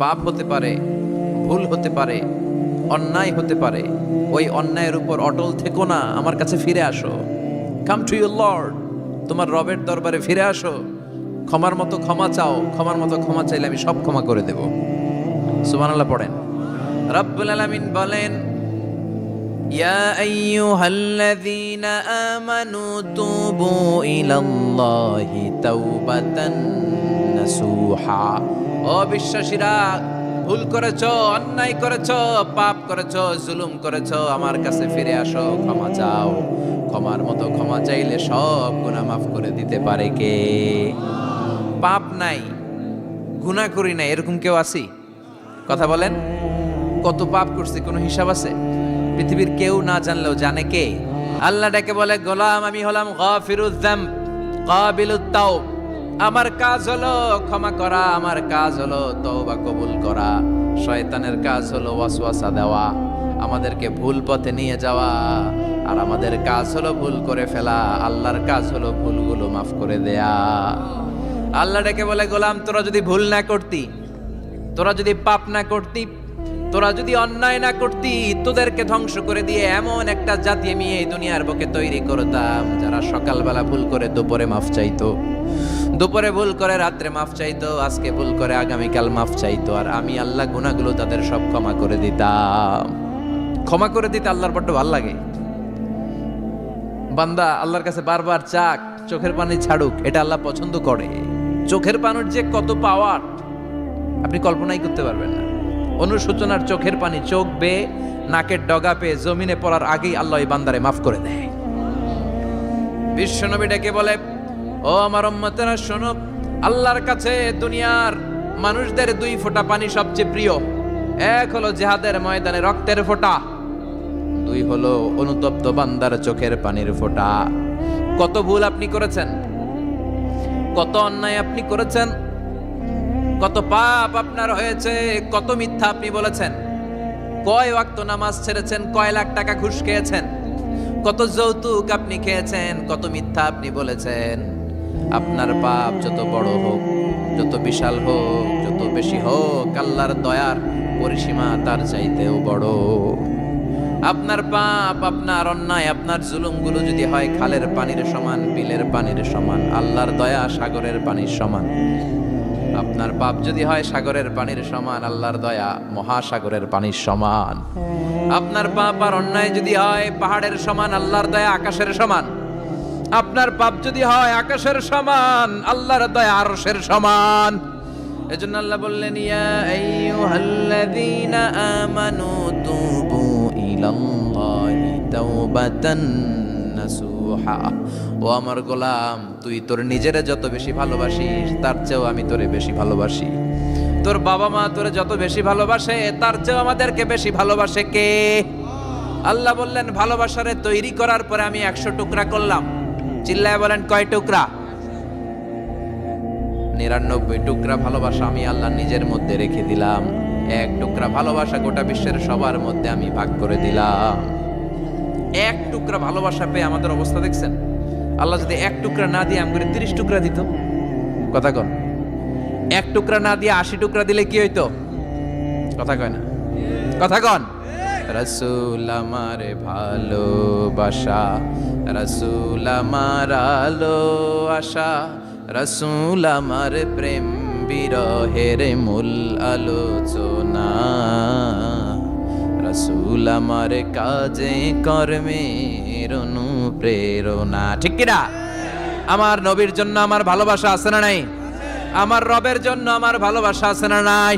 পাপ হতে পারে, ভুল হতে পারে, অন্যায় হতে পারে। ওই অন্যায়ের উপর অটল থেকো না, আমার কাছে ফিরে আসো। কাম টু ইউর লর্ড, তোমার রবের দরবারে ফিরে আসো। ক্ষমার মতো ক্ষমা চাও, ক্ষমার মতো ক্ষমা চাইলে আমি সব ক্ষমা করে দেব। সুবহানাল্লাহ পড়েন। রব্বুল আলামিন বলেন, ইয়া আইয়ুহাল্লাযীনা আমানু তুবু ইলাল্লাহি তাওবাতান নাসুহা। ও বিশ্বাসীরা, ভুল করেছো, অন্যায় করেছো, পাপ করেছো, জুলুম করেছো, আমার কাছে ফিরে আসো, ক্ষমা চাও। ক্ষমার মতো ক্ষমা চাইলে সব গুনাহ মাফ করে দিতে পারে কে? পাপ নাই, গুনাহ করি নাই, এরকম কেউ আছি? কথা বলেন। কত পাপ করছি, কোনো হিসাব আছে? পৃথিবীর কেউ না জানলেও জানে কে? আল্লাহ ডেকে বলে, গোলাম আমি হলাম গাফিরুয যামব কাবিলুত তাওব। আমার কাজ হলো ক্ষমা করা, আমার কাজ হলো তওবা কবুল করা। শয়তানের কাজ হলো ওয়াসওয়াসা দেওয়া, আমাদেরকে ভুল পথে নিয়ে যাওয়া। আর আমাদের কাজ হলো ভুল করে ফেলা, আল্লাহর কাজ হলো ভুলগুলো মাফ করে দেয়া। আল্লাহ ডেকে বলে, গোলাম তোরা যদি ভুল না করতি, তোরা যদি পাপ না করতি, তোরা যদি অন্যায় না করতি, তোদেরকে ধ্বংস করে দিয়ে এমন একটা জাতি আমি এই দুনিয়ার বুকে তৈরি করতাম, যারা সকালবেলা ভুল করে দুপুরে মাফ চাইতো, দুপুরে ভুল করে রাত্রে মাফ চাইতো, আজকে ভুল করে আগামীকাল মাফ চাইতো। আর আমি আল্লাহ গুনাহগুলো তাদের সব ক্ষমা করে দিতাম। ক্ষমা করে দিতে আল্লাহর বড্ড ভালো লাগে। বান্দা আল্লাহর কাছে বারবার চাক, চোখের পানি ছাড়ুক, এটা আল্লাহ পছন্দ করে। চোখের পানির যে কত পাওয়ার আপনি কল্পনাই করতে পারবেন না। অনুশোচনার চোখের পানি চোখ বেয়ে নাকের ডগা পেয়ে জমিনে পড়ার আগেই আল্লাহ এই বান্দারে মাফ করে দেয়। বিশ্বনবী ডেকে বলে, ও আমার উম্মতেরা শোনো, আল্লাহর কাছে দুনিয়ার মানুষদের দুই ফোঁটা পানি সবচেয়ে প্রিয়। এক হলো জিহাদের ময়দানে রক্তের ফোঁটা, দুই হলো অনুতপ্ত বান্দার চোখের পানির ফোঁটা। কত ভুল আপনি করেছেন, কত অন্যায় আপনি করেছেন, কত পাপ আপনার হয়েছে, কত মিথ্যা আপনি বলেছেন, কয় ওয়াক্ত নামাজ ছেড়েছেন, কয় লাখ টাকা ঘুষ খেয়েছেন, কত যৌতুক আপনি খেয়েছেন, কত মিথ্যা আপনি বলেছেন। আপনার পাপ যত বড় হোক, যত বিশাল হোক, যত বেশি হোক, আল্লাহর দয়ার পরিসীমা তার চাইতেও বড়। আপনার পাপ, আপনার অন্যায়, আপনার জুলুমগুলো যদি হয় খালের পানির সমান, বিলের পানির সমান, আল্লাহর দয়া সাগরের পানির সমান। আপনার পাপ যদি হয় সাগরের পানির সমান, আল্লাহর দয়া মহাসাগরের পানির সমান। আপনার পাপ আর অন্যায় যদি হয় পাহাড়ের সমান, আল্লাহর দয়া আকাশের সমান। আপনার পাপ যদি হয় আকাশের সমান, আল্লাহর দয়া আরশের সমান। এজন্য আল্লাহ বললেন, ইয়া আইয়ুহাল্লাযীনা আমানু তুবু ইলাল্লাহি তাওবাতান নাসুহা। ও আমার গোলাম, তুই তোর নিজেরে যত বেশি ভালোবাসিস, তার চেয়েও আমি তোরে বেশি ভালোবাসি। তোর বাবা মা তোরে যত বেশি ভালোবাসে, তার চেয়েও আমাদেরকে বেশি ভালোবাসে কে? আল্লাহ বললেন, ভালোবাসারে তৈরি করার পরে আমি 100 টুকরা করলাম। চিল্লায় বলেন, কয় টুকরা? 99 টুকরা ভালোবাসা আমি আল্লাহ নিজের মধ্যে রেখে দিলাম। 1 টুকরা ভালোবাসা গোটা বিশ্বের সবার মধ্যে আমি ভাগ করে দিলাম। 1 টুকরা ভালোবাসা পেয়ে আমাদের অবস্থা দেখছেন? আল্লাহ যদি 1 টুকরা না দিয়ে আমাকে 30 টুকরা দিত, কথা কন। 1 টুকরা না দিয়ে 80 টুকরা দিলে কি হইতো? কথা কয় না, কথা কন। রাসূল আমার ভালোবাসা, রাসূল আমার আলো আশা, রাসূল আমার প্রেম বিরহের মূল আলোচনা, রাসূল আমার কাজে কর্মের অনুপ্রেরণা। ঠিক কিনা? আমার নবীর জন্য আমার ভালোবাসা আছে না নাই? আমার রবের জন্য আমার ভালোবাসা আছে না নাই?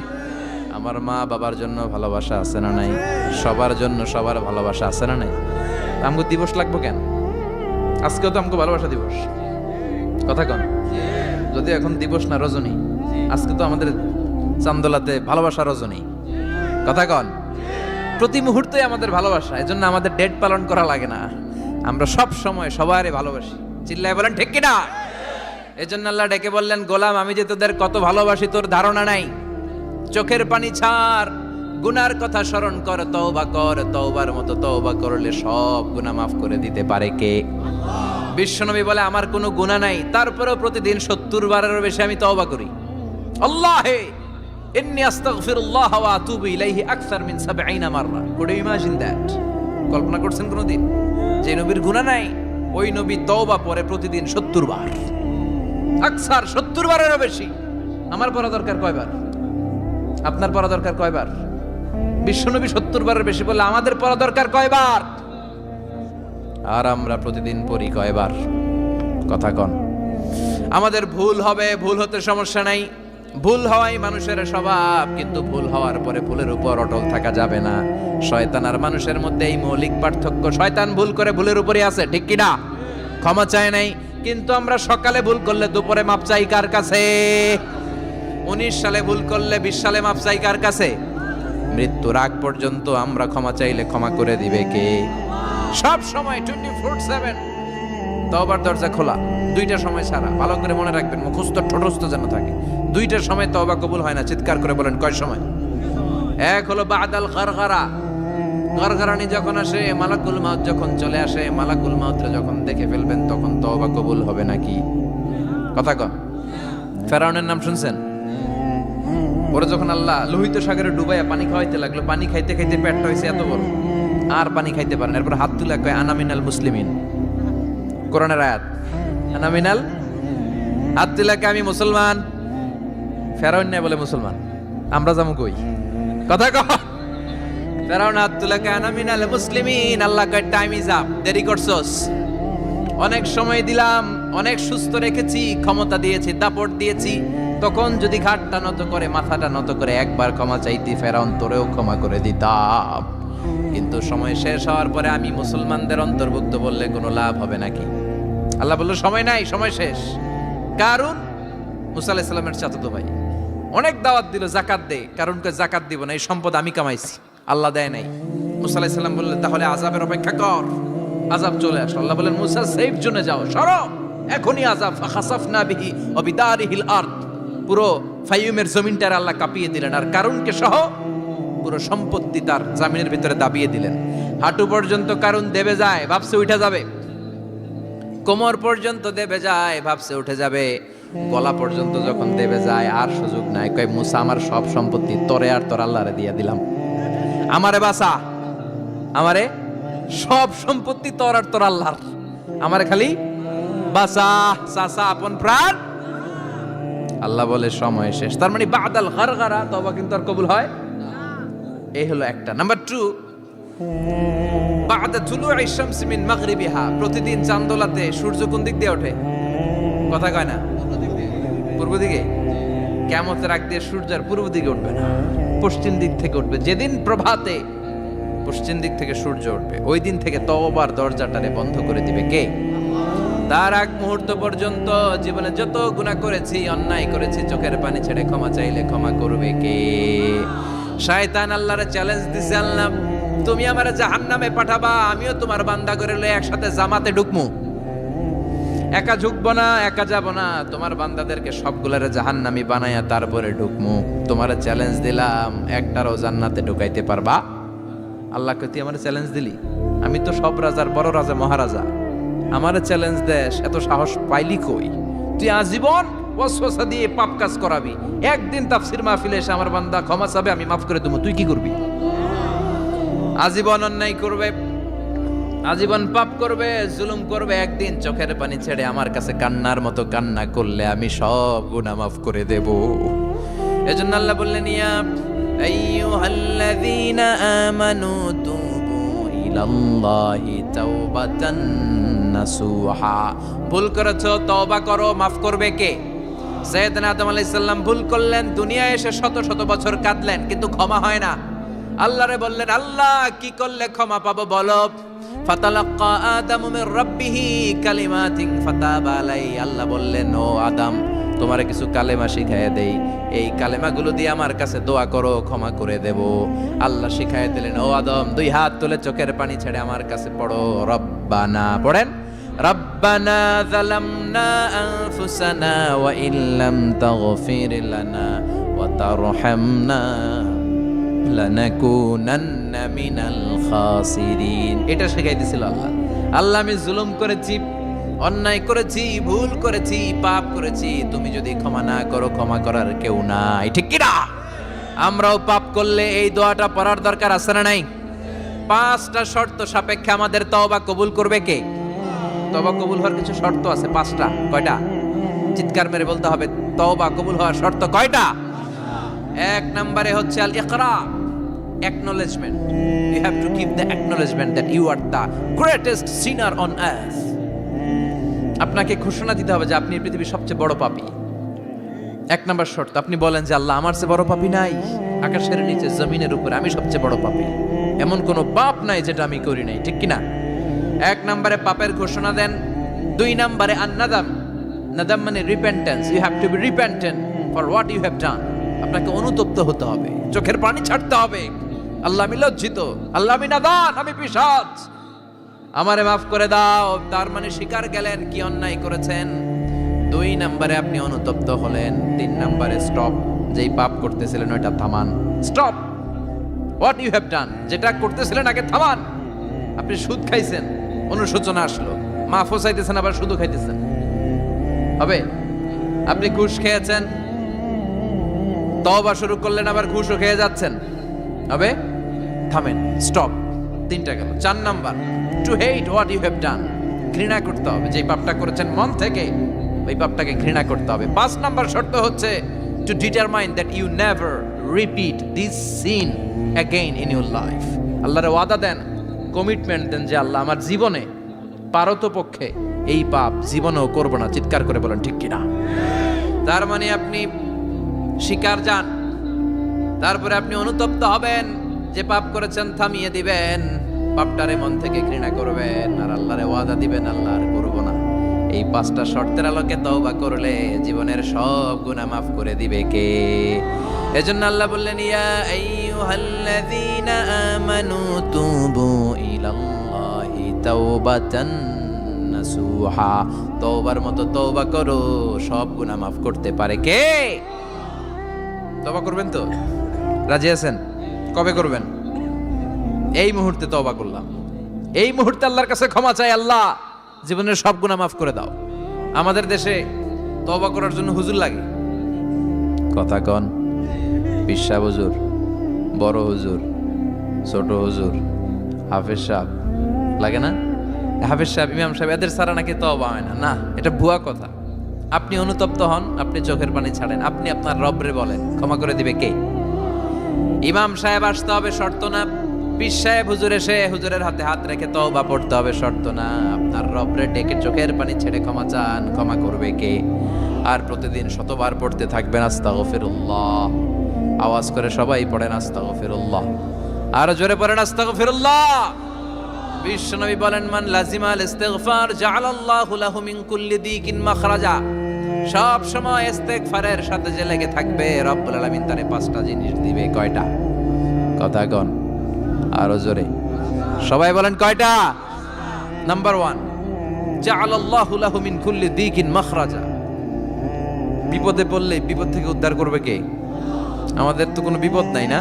আমার মা বাবার জন্য ভালোবাসা আছে না নাই? সবার জন্য সবার ভালোবাসা আছে না নাই? আমগো দিবস লাগবো কেন? আজকেও তো আমগো ভালোবাসা দিবস, কথা কন। যদি এখন দিবস না, রজনী, আজকে তো আমাদের চান্দোলাতে ভালোবাসা রজনী, কথা কন। প্রতি মুহূর্তে আমাদের ভালোবাসা, এজন্য আমাদের ডেট পালন করা লাগে না। আমরা সব সময় সবারই ভালোবাসি। চিল্লায় বলেন ঠিক কিনা? এজন্য আল্লাহ ডেকে বললেন, গোলাম আমি যে তোদের কত ভালোবাসি তোর ধারণা নাই। চোখের পানি ছাড়, গুনার কথা স্মরণ কর, তওবা কর। তওবার মতো তওবা করলে সব গুনাহ মাফ করে দিতে পারে কে? বিশ্বনবী বলে, আমার কোনো গুনাহ নাই, তারপরেও প্রতিদিন 70 বারেরও বেশি আমি তওবা করি। আল্লাহে ইন্নী আস্তাগফিরুল্লাহ ওয়া আতুবু ইলাইহি আকসার মিন 70 মাররা। Could you imagine that? কল্পনা করছেন কোনদিন যে নবীর গুনাহ নাই, ওই নবী তওবা পড়ে প্রতিদিন 70 বার, আকসার 70 বারেরও বেশি। আমার পড়া দরকার কয়বার? আপনার পড়া দরকার কয়বার? বিশ্বনবী 70 বারের বেশি বলে আমাদের পড়া দরকার কয়বার? আর আমরা প্রতিদিন পড়ি কয়বার? কথা কন। আমাদের ভুল হবে, ভুল হতে সমস্যা নাই, ভুল হওয়াই মানুষের স্বভাব, কিন্তু ভুল হওয়ার পরে ভুলের উপর অটল থাকা যাবে না। শয়তান আর মানুষের মধ্যে এই মৌলিক পার্থক্য। শয়তান ভুল করে ভুলের উপরই আছে, ঠিক কি না? ক্ষমা চায় নাই, কিন্তু আমরা সকালে ভুল করলে দুপুরে মাপ চাই কার কাছে? 19 সালে ভুল করলে 20 সালে মাপ চাই কার কাছে? মৃত্যুর আগ পর্যন্ত আমরা ক্ষমা চাইলে ক্ষমা করে দিবে কে? সব সময় 24/7 তওবার দরজা খোলা, দুইটা সময় ছাড়া। ভালো করে মনে রাখবেন, মুখস্থ ঠোঁটস্থ যেন থাকে। দুইটার সময় তওবা কবুল হয় না, চিৎকার করে বলেন কয় সময়? এক হলো বাদাল গারগারা, গারগারানি যখন আসে, মালাকুল মাউত যখন চলে আসে, মালাকুল মাউতরে যখন দেখে ফেলবেন তখন তওবা কবুল হবে নাকি? কথা কন। ফেরাউনের নাম শুনছেন? ওরা যখন আল্লাহ লোহিত সাগরে ডুবাইয়া পানি খাওয়াইতে লাগলো, পানি খাইতে খাইতে পেটটা হয়েছে এত বড়, আর পানি খাইতে পারেন। এরপর হাত তুলে কয় আনা মিনাল মুসলিমিন। কোরআনের আয়াত, আনা মিনাল, হাত তুলে কয় আমি মুসলমান। ফেরাউন নাই বলে মুসলমান, আমরা যাবো কই? কথা কহ। ফেরাউন হাত তুলে কয় আনা মিনাল মুসলিমিন। আল্লাহ কয় টাইম ইজ আপ, দেরি করছস। অনেক সময় দিলাম, অনেক সুস্থ রেখেছি, ক্ষমতা দিয়েছি, দাপট দিয়েছি, তখন যদি ঘাটটা নত করে, মাথাটা নত করে একবার ক্ষমা চাইতি, ফেরাউন তোরেও ক্ষমা করে দিতাম। কিন্তু সময় শেষ হওয়ার পরে আমি মুসলমানদের অন্তর্ভুক্ত বললে কোনো লাভ হবে নাকি? আল্লাহ বলল সময় নাই, সময় শেষ। কারণ মুসা আলাইহিস সালামের চাচাতো ভাই অনেক দাওয়াত দিল, জাকাত দে। কারণকে জাকাত দিব না, এই সম্পদ আমি কামাইছি, আল্লাহ দেয় নাই। মুসা আলাইহিস সালাম বললেন তাহলে আযাবের অপেক্ষা কর। আযাব চলে আসলো। আল্লাহ বলেন মুসা সেফ জোনে যাও, সরো, এখনই আযাব। ফাখাসাফনা বিহি ওয়া বিদারিহিল আরদ, পুরো ফাইয়ুমের জমিনটার আল্লাহ কাঁপিয়ে দিলেন, আর কারুনকে সহ পুরো সম্পত্তি তার জামিনের ভিতরে দাবিয়ে দিলেন। হাঁটু পর্যন্ত কারুন দেবে যায়, ভাবছে উঠে যাবে। কোমর পর্যন্ত দেবে যায়, ভাবছে উঠে যাবে। গলা পর্যন্ত যখন দেবে যায় আর সুযোগ নাই। কয় মুসা আমার সব সম্পত্তি তোরে আর তোর আল্লাহরে দিয়ে দিলাম, আমারে বাঁচা, আমারে সব সম্পত্তি তোর আর তোর আল্লাহর, আমারে খালি বাঁচা, চাচা আপন প্রাণ। আল্লাহ বলে সময় শেষ। তার মানে বাদাল গারগারা তওবা কিন্তু আর কবুল হয়? এই হলো একটা। নাম্বার 2, বাদা তুলুই শামস মিন মাগরিবিহা, প্রতিদিন চাঁদোলাতে সূর্য কোন দিক দিয়ে ওঠে? কথা কয় না? পূর্ব দিকে। কিয়ামতের আগ দিয়ে সূর্য আর পূর্ব দিকে উঠবে না, পশ্চিম দিক থেকে উঠবে। যেদিন প্রভাতে পশ্চিম দিক থেকে সূর্য উঠবে, ওই দিন থেকে তওবার দরজাটারে বন্ধ করে দিবে কে? তার আগ মুহূর্ত পর্যন্ত জীবনে যত গুনাহ করেছি, অন্যায় করেছি, চোখের পানি ছেড়ে ক্ষমা চাইলে ক্ষমা করবে কে? শয়তান আল্লাহরে চ্যালেঞ্জ দিছে, আল্লাহ তুমি আমারে জাহান্নামে পাঠাবা, আমিও তোমার বান্দা করে লয়ে একসাথে জামাতে ঢুকমু। একা ঢুকবো না, একা যাব না, তোমার বান্দাদেরকে সবগুলারে জাহান্নামী বানায়া তারপরে ঢুকমু। তোমারে চ্যালেঞ্জ দিলাম, একটারও জান্নাতে ঢুকাইতে পারবা? আল্লাহকে তুই আমারে চ্যালেঞ্জ দিলি? আমি তো সব রাজার বড় রাজা, মহারাজা, আমারে চ্যালেঞ্জ দেশ, এত সাহস পাইলি কই? তুই আজীবন ওয়াসওয়াসা দিয়ে পাপ কাজ করাবি, একদিন তাফসীর মাহফিলে এসে আমার বান্দা ক্ষমা চাবে, আমি মাফ করে দেবো, তুই কি করবি? আজীবন অন্যায় করবে, আজীবন পাপ করবে, জুলুম করবে, একদিন চোখের পানি ছেড়ে আমার কাছে কান্নার মতো কান্না করলে আমি সব গুনাহ মাফ করে দেব। এজন্য আল্লাহ বললেন ইয়া আইয়ুহাল্লাযীনা আমানু তুবু ইলাল্লাহি তাওবাতান নাসুহা। ভুল করেছো, তওবা করো, মাফ করবে কে? সাইয়েদনা আদম আলাইহিস সালাম ভুল করলেন, দুনিয়ায় এসে শত শত বছর কাঁদলেন, কিন্তু ক্ষমা হয় না। আল্লাহরে বললেন আল্লাহ কি করলে ক্ষমা পাবো বলো? ফাতালাক্কা আদামু মির রাব্বিহি কালিমাতিন ফাতাবা আলাই। আল্লাহ বললেন ও আদম তোমারে কিছু কালেমা শিখাইয়া দেই, এই কালেমাগুলো দিয়ে আমার কাছে দোয়া করো, ক্ষমা করে দেব। আল্লাহ শিখাইয়া দিলেন ও আদম 2 হাত তুলে চোখের পানি ছেড়ে আমার কাছে পড়ো রব্বানা, পড়েন রব্বানা যালামনা আনফুসানা ওয়া ইল্লাম তাগফির লানা ওয়া তারহামনা লানাকুনান্না মিনাল খাসিরিন। এটা শিখাই দিয়েছিল আল্লাহ। আল্লাহ আমি জুলুম করেছি, অন্যায় করেছি, ভুল করেছি, পাপ করেছি, তুমি যদি ক্ষমা না করো ক্ষমা করার কেউ নাই, ঠিক কি না? আমরাও পাপ করলে এই দোয়াটা পড়ার দরকার আছে না নাই? 5টা শর্ত সাপেক্ষে আমাদের তওবা কবুল করবে কে? তওবা কবুল হওয়ার কিছু শর্ত আছে 5টা। কয়টা? চিৎকার মেরে বলতে হবে, তওবা কবুল হওয়ার শর্ত কয়টা? 1 নম্বরে হচ্ছে আল ইকরা, acknowledgement. You have to give the acknowledgement that you are the greatest sinner on earth. আপনাকে ঘোষণা দিতে হবে যে আপনি পৃথিবীর সবচেয়ে বড় পাপী। 1 নম্বর শর্ত, আপনি বলেন যে আল্লাহ, আমার চেয়ে বড় পাপী নাই, আকাশের নিচে জমিনের উপরে আমি সবচেয়ে বড় পাপী, এমন কোনো পাপ নাই যেটা আমি করি নাই, ঠিক কিনা? 1 নম্বরে পাপের ঘোষণা দেন। 2 নম্বরে আন-নাদাম, নাদাম মানে repentance. You have to be repentant for what you have done. আপনাকে অনুতপ্ত হতে হবে, চোখের পানি ছাড়তে হবে। আল্লাহ, আমি লজ্জিত, আল্লাহ আমি নাদান, আমি পিশাচ, আমারে মাফ করে দাও। তার মানে স্বীকার গেলেন কি অন্যায় করেছেন। 2 নম্বরে আপনি অনুতপ্ত হলেন। 3 নম্বরে স্টপ, যেই পাপ করতেছিলেন ওইটা থামান। Stop what you have done, যেটা করতেছিলেন আগে থামান। আপনি সুদ খাইছেন, অনুশোচনা আসলো, মাফও চাইতেছেন, আবার সুদও খাইতেছেন, হবে? আপনি ঘুষ খেয়েছেন, তওবা শুরু করলেন, আবার ঘুষও খেয়ে যাচ্ছেন, হবে? থামেন, স্টপ। 3টা গেল। 4 number, to hate what you have done, ঘৃণা করতে হবে। যে পাপটা করেছেন মন থেকে, ওই পাপটাকে ঘৃণা করতে হবে। 5 নাম্বার শর্ত হচ্ছে to determine that you never repeat this sin again in your life. আল্লাহর ওয়াদা দেন, কমিটমেন্ট দেন যে আল্লাহ, আমার জীবনে পারতপক্ষে এই পাপ জীবনেও করব না। চিৎকার করে বলেন ঠিক কিনা? তার মানে আপনি স্বীকার যান, তারপরে আপনি অনুতপ্ত হবেন, যে পাপ করেছেন থামিয়ে দিবেন, পাপটারে মন থেকে ঘৃণা করবেন, আর আল্লাহরে ওয়াদা দিবেন, আল্লাহ আর করব না। এই 5টা শর্তের আলোকে তওবা করলে জীবনের সব গুনাহ মাফ করে দিবে কে? এজন্য আল্লাহ বললেন, ইয়া আইয়ুহাল্লাযীনা আমানু তুবু ইলাল্লাহি তাওবাতান নাসুহা। তওবার মতো তওবা করো, সব গুনাহ মাফ করতে পারে কে? তওবা করবেন তো? রাজি আছেন? কবে করবেন? এই মুহূর্তে তওবা করলাম, এই মুহূর্তে আল্লাহর কাছে ক্ষমা চাই, আল্লাহ জীবনের সব গুনাহ মাফ করে দাও। আমাদের দেশে তওবা করার জন্য হুজুর লাগে, কথা কন? পিসা হুজুর, বড় হুজুর, ছোট হুজুর, হাফেজ সাহেব লাগে না? হাফেজ সাহেব, ইমাম সাহেব, এদের ছাড়া নাকি তওবা হয় না। না, এটা ভুয়া কথা। আপনি অনুতপ্ত হন, আপনি চোখের পানি ছাড়েন, আপনি আপনার রবরে বলেন, ক্ষমা করে দিবে কে? ইমাম সাহেব আসতে হবে শর্ত না, পীর সাহেব হুজুর এসে হুজুরের হাতে হাত রেখে তওবা পড়তে হবে শর্ত না। আপনার রবরে ডেকে চোখের পানি ছেড়ে ক্ষমা চান, ক্ষমা করবে কে? আর প্রতিদিন শতবার পড়তে থাকবেন আস্তাগফিরুল্লাহ। আওয়াজ করে সবাই পড়েন আস্তাগফিরুল্লাহ, আরো জোরে পড়েন আস্তাগফিরুল্লাহ। বিশ্বনবী বলেন, মান লাজিমাল ইস্তিগফার জাআলাল্লাহু লাহু মিন কুল্লি দিকিন মাখরাজা। সব সময় ইস্তেগফারের সাথে যে লেগে থাকবে, রব্বুল আলামিন তারে 5টা জিনিস দিবে। কয়টা? কথা কন, আরো জোরে সবাই বলেন, কয়টা? নাম্বার 1, জাআলাল্লাহু লাহু মিন কুল্লি দিকিন মাখরাজা। বিপদে পড়লে বিপদ থেকে উদ্ধার করবে কে? আমাদের তো কোনো বিপদ নাই না?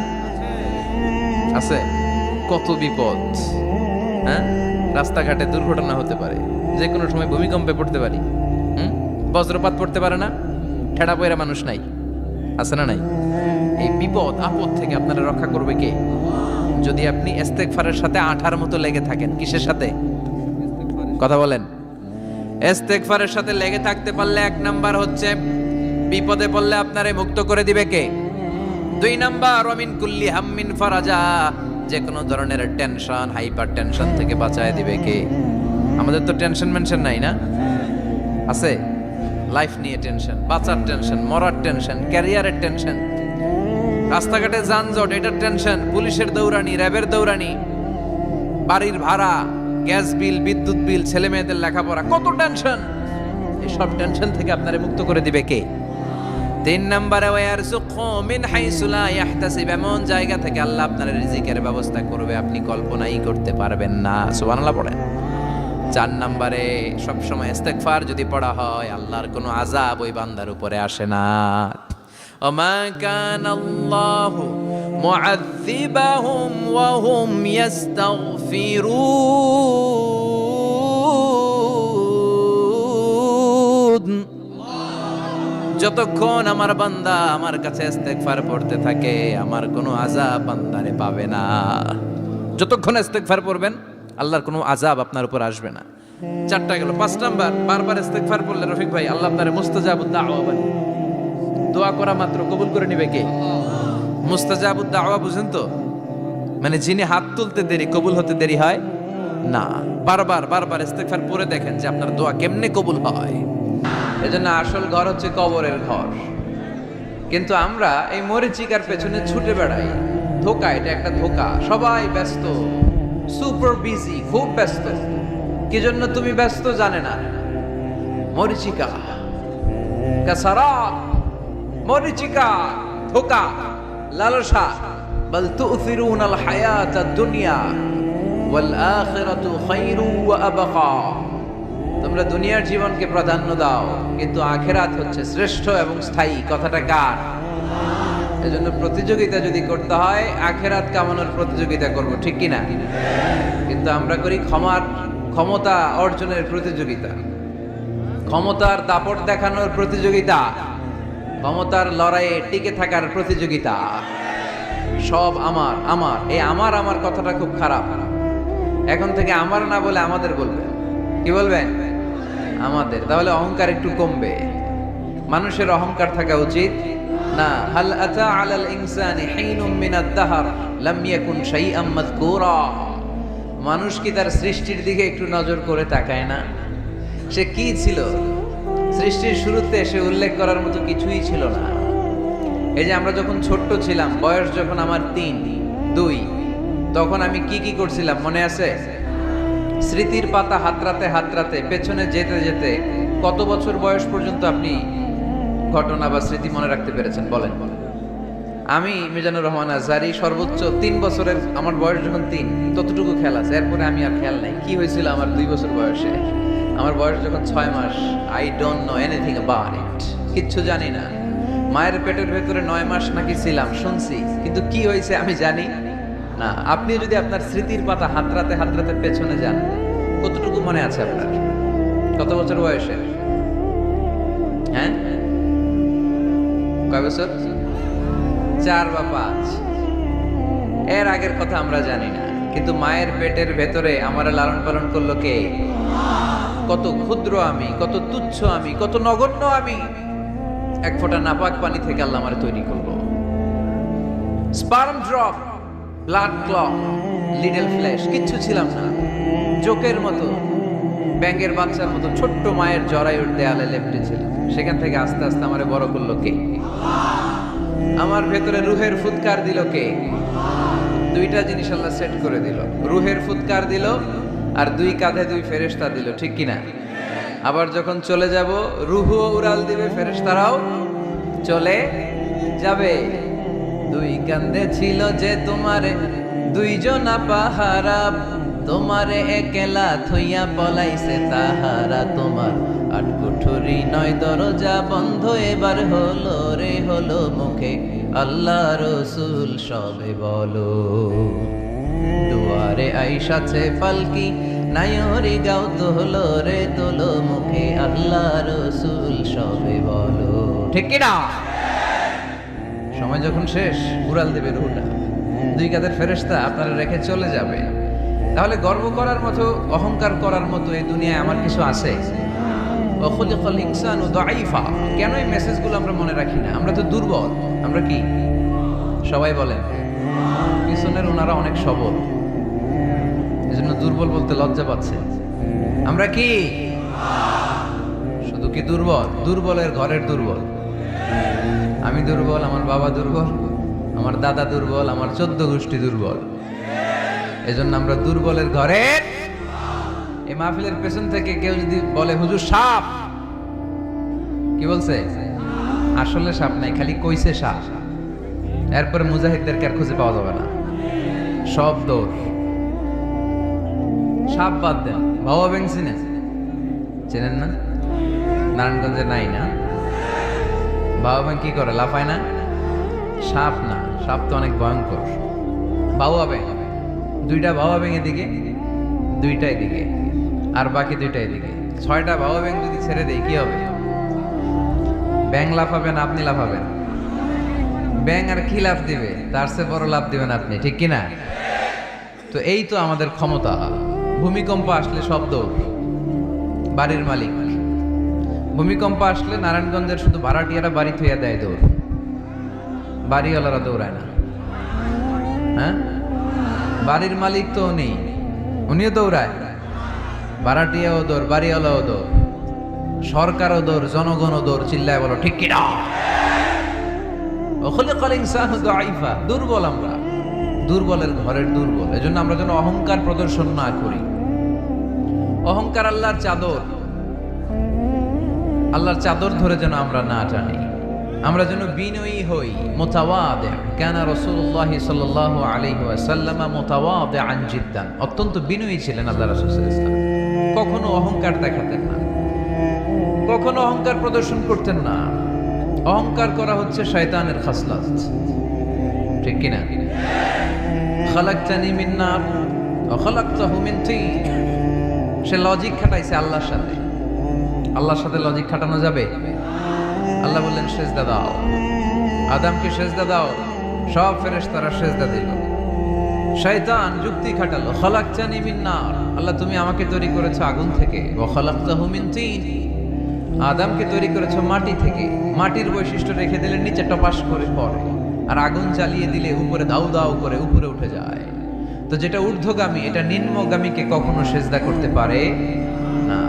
আছে কত বিপদ, হ্যাঁ? রাস্তাঘাটে দুর্ঘটনা হতে পারে, যে কোনো সময় ভূমিকম্পে পড়তে পারি, বজ্রপাত পড়তে পারে না, ঠেড়া পয়রা মানুষ নাই, আছে না নাই? এই বিপদ আপদ থেকে আপনারা রক্ষা করবে কে? যদি আপনি ইস্তেগফারের সাথে আঠার মতো লেগে থাকেন। কিসের সাথে? কথা বলেন। ইস্তেগফারের সাথে লেগে থাকতে পারলে 1 নাম্বার হচ্ছে বিপদে পড়লে আপনারে মুক্ত করে দিবে কে? 2 নাম্বার, ওয়া মিন কুল্লি হাম্মিন ফারাজা। যে কোনো ধরনের টেনশন, হাইপার টেনশন থেকে বাঁচায় দিবে কে? আমাদের তো টেনশন মেনশন নাই না? আছে? লাইফ নিয়ে টেনশন, বাঁচার টেনশন, মরার টেনশন, ক্যারিয়ারের টেনশন, রাস্তাঘাটে যানজট, এটার টেনশন, পুলিশের দৌড়ানি, র্যাবের দৌড়ানি, বাড়ির ভাড়া, গ্যাস বিল, বিদ্যুৎ বিল, ছেলে মেয়েদের লেখাপড়া, কত টেনশন। এই সব টেনশন থেকে আপনারে মুক্ত করে দিবে কে? 3 নম্বরে, ওয়ারযুকহু মিন হাইসু লা ইয়াহতাসিব। এমন জায়গা থেকে আল্লাহ আপনার রিজিকের ব্যবস্থা করবে আপনি কল্পনাই করতে পারবেন না। সুবহানাল্লাহ পড়েন। 4 নম্বরে, সবসময় ইস্তেগফার যদি পড়া হয়, আল্লাহর কোনো আযাব ওই বান্দার উপরে আসে না। ওমা কানাল্লাহু মুআযযিবাহুম ওয়া হুম ইস্তাগফিরুন। যতক্ষণ আমার বান্দা আমার কাছে ইস্তেগফার পড়তে থাকে আমার কোনো আযাব বান্দারে পাবে না। যতক্ষণ ইস্তেগফার পড়বেন আল্লাহর কোনো আযাব আপনার উপর আসবে না। 4টা গেল। 5 নাম্বার, বারবার ইস্তেগফার পড়লে রফিক ভাই আল্লাহ আপনারে মুস্তাজাবুদ দাওয়া বানিয়ে দোয়া করা মাত্র কবুল করে নেবে কে? মুস্তাজাবুদ দাওয়া বুঝেন তো? মানে যিনি হাত তুলতে দেরি কবুল হতে দেরি হয় না। বারবার বারবার ইস্তেগফার পড়ে দেখেন যে আপনার দোয়া কেমনে কবুল হয়। এজন্য আসল ঘর হচ্ছে কবরের ঘর। কিন্তু আমরা এই মরিচিকার পেছনে ছুটে বেড়াই। ধোকা, এটা একটা ধোকা। সবাই ব্যস্ত, সুপার বিজি, খুব ব্যস্ত। কি জন্য তুমি ব্যস্ত জানে না? মরিচিকা, কাসারাত, মরিচিকা, ধোকা, লালসা। বল তু'থিরুনাল হায়াতাদ দুনিয়া ওয়াল আখিরাতু খায়রু ওয়া আবকা। তোমরা দুনিয়ার জীবনকে প্রাধান্য দাও, কিন্তু আখিরাত হচ্ছে শ্রেষ্ঠ এবং স্থায়ী। কথাটা কার? এজন্য প্রতিযোগিতা যদি করতে হয় আখিরাত কামানোর প্রতিযোগিতা করব, ঠিক কি না? কিন্তু আমরা করি ক্ষমতা অর্জনের প্রতিযোগিতা, ক্ষমতার দাপট দেখানোর প্রতিযোগিতা, ক্ষমতার লড়াইয়ে টিকে থাকার প্রতিযোগিতা। সব আমার আমার, এই আমার আমার কথাটা খুব খারাপ। এখন থেকে আমার না বলে আমাদের বলবেন। কি বলবেন? আমাদের। তাহলে অহংকার একটু কমবে। মানুষের অহংকার থাকা উচিত না। হাল আতা আলাল ইনসানি হিনুম মিনাদ দাহর লাম ইয়াকুন শাইআম মাযকুরা। মানুষ কি তার সৃষ্টির দিকে একটু নজর করে তাকায় না? সে কি ছিল? সৃষ্টির শুরুতে সে উল্লেখ করার মতো কিছুই ছিল না। এই যে আমরা যখন ছোট্ট ছিলাম, বয়স যখন আমার 3, 2, তখন আমি কি কি করছিলাম মনে আছে? স্মৃতির পাতা হাতড়াতে হাতড়াতে পেছনে যেতে যেতে কত বছর বয়স পর্যন্ত আপনি ঘটনা বা স্মৃতি মনে রাখতে পেরেছেন বলেন? আমি মিজানুর রহমান আজহারি সর্বোচ্চ 3 বছরের, আমার বয়স যখন 3 ততটুকু খেয়াল আছে। এরপরে আমি আর খেয়াল নাই কি হয়েছিল আমার 2 বছর বয়সে। আমার বয়স যখন 6 মাস, I don't know anything about it. কিচ্ছু জানি না। মায়ের পেটের ভেতরে 9 মাস নাকি ছিলাম শুনছি, কিন্তু কি হয়েছে আমি জানি না। আপনি যদি আপনার স্মৃতির পাতা হাতড়াতে হাতড়াতে পেছনে যান, কতটুকু মনে আছে আপনার? কত বছর বয়সে? হ্যাঁ, কয় বছর? 4 বা 5। এর আগের কথা আমরা জানি না। কিন্তু মায়ের পেটের ভেতরে আমার লালন পালন করলো কে? কত ক্ষুদ্র আমি, কত তুচ্ছ আমি, কত নগণ্য আমি। এক ফোঁটা নাপাক পানি থেকে আল্লাহ আমার তৈরি করলো। Sperm drop, blood clot, little flesh, কিচ্ছু ছিলাম না। জোকের মতো, ব্যাঙের বাচ্চার মতো ছোট্ট মায়ের জরায়ুর দেয়ালে লেপ্টে ছিল। সেখান থেকে আস্তে আস্তে আমারে বড় করলো কে? আমার ভেতরে রুহের ফুৎকার দিল কে? 2টা জিনিস আল্লাহ সেট করে দিল। রুহের ফুৎকার দিল আর 2 কাঁধে 2 ফেরেশতা দিল, ঠিক কিনা? আবার যখন চলে যাব রুহও উড়াল দিবে, ফেরেশতারাও চলে যাবে। 2 কাঁধে ছিল যে তোমারে 2 জনা পাহারা, তোমারে একলা থইয়া পলাইছে তাহারা। তোমার 8 কুঠুরি 9 দরজা বন্ধ, এবার হলো রে হলো মুখে আল্লাহ রসুল সবে বলো। দুয়ারে আইসাছে পালকি নায়রি গাও তোলো রে তোলো, মুখে আল্লাহ রসুল সবে বলো, ঠিক কিনা? সময় যখন শেষ উড়াল দেবে রুহটা। 2 কাঁধের ফেরেশতা আপনারা রেখে চলে যাবে। তাহলে গর্ব করার মতো, অহংকার করার মতো এই দুনিয়ায় আমার কিছু আছে? ওয়াখুলিকাল ইনসানু দাঈফা। কেন এই মেসেজগুলো আমরা মনে রাখি না? আমরা তো দুর্বল। আমরা কি সবাই বলেন? পিছনের ওনারা অনেক সবল, এজন্য দুর্বল বলতে লজ্জা পাচ্ছে। আমরা কি শুধু কি দুর্বল? দুর্বলের ঘরের দুর্বল। আমি দুর্বল, আমার বাবা দুর্বল, আমার দাদা দুর্বল, আমার 14 গোষ্ঠী দুর্বল। এজন্য আমরা দুর্বলের ঘরের। এই মাহফিলের পেছন থেকে কেউ যদি বলে হুজুর সাপ, কি বলছে? আসলে সাপ নাই, খালি কইছে সাপ। এরপরে মুজাহিদদেরকে আর খুঁজে পাওয়া যাবে না, সব দৌড়। সাপ বাদ দেন, বাবা ব্যাং চেনেন না? নারায়ণগঞ্জে নাই না? বাবা ব্যাং কি করে? লাফায় না? সাপ না, সাপ তো অনেক ভয়ঙ্কর। বাবা ব্যাং, 2টা বাবা ব্যাং এদিকে, 2টা এদিকে, আর বাকি 2টা এদিকে। 6টা বাবা ব্যাং যদি ছেড়ে দেয় কি হবে? ব্যাং লাফাবেন, আপনি লাফাবেন? ব্যাং আর কি লাফ দিবে? তার চেয়ে বড় লাফ দিবেন আপনি, ঠিক কিনা? তো এই তো আমাদের ক্ষমতা। ভূমিকম্প আসলে শব্দ, বাড়ির মালিক। ভূমিকম্প আসলে নারায়ণগঞ্জের শুধু ভাড়াটিয়ারা বাড়ি থইয়া দেয় দৌড়, বাড়িওয়ালারা দৌড়ায় না। হ্যাঁ, বাড়ির মালিক তো উনিও দৌড়ায়, ভাড়াটিয়াও দৌড়, বাড়িওয়ালাও দৌড়, সরকারও দৌড়, জনগণও দৌড়। চিল্লায় বলো ঠিক কিনা? খুলিকাল ইনসানু দাঈফা, দুর্বল আমরা, দুর্বলের ঘরের দুর্বল। এজন্য আমরা যেন অহংকার প্রদর্শন না করি। অহংকার আল্লাহর চাদর, আল্লাহর চাদর ধরে যেন আমরা না টানি। আমরা যেন বিনয়ী হই, মুতাওয়াদি। কানা রাসূলুল্লাহ সাল্লাল্লাহু আলাইহি ওয়াসাল্লাম মুতাওয়াদিআন জিদ্দান, অত্যন্ত বিনয়ী ছিলেন আল্লাহ রাসূল সাল্লাল্লাহু আলাইহি ওয়াসাল্লাম। কখনো অহংকার দেখাতেন না, কখনো অহংকার প্রদর্শন করতেন না। অহংকার করা হচ্ছে শয়তানের খাসলাত, ঠিক কিনা? খালাকতানি মিন নার ওয়া খালাকতাহু মিন তিন। সে লজিক খাটাইছে আল্লাহর সাথে। আল্লাহর সাথে লজিক খাটানো যাবে? আল্লাহ বললেন সেজদা দাও, আদমকে সেজদা দাও, সব ফেরেশতারা সেজদা দিল। শয়তান যুক্তি খাটালো, খালাকতানি মিন নার, আল্লাহ তুমি আমাকে তৈরি করেছো আগুন থেকে, ওয়া খালাকতাহু মিন তিন, আদমকে তৈরি করেছো মাটি থেকে। মাটির বৈশিষ্ট্য রেখে দিলে নিচে টপাস করে পড়ে, আর আগুন জ্বালিয়ে দিলে উপরে দাউ দাউ করে উপরে উঠে যায়। তো যেটা ঊর্ধ্বগামী এটা নিম্নগামীকে কখনো সেজদা করতে পারে না।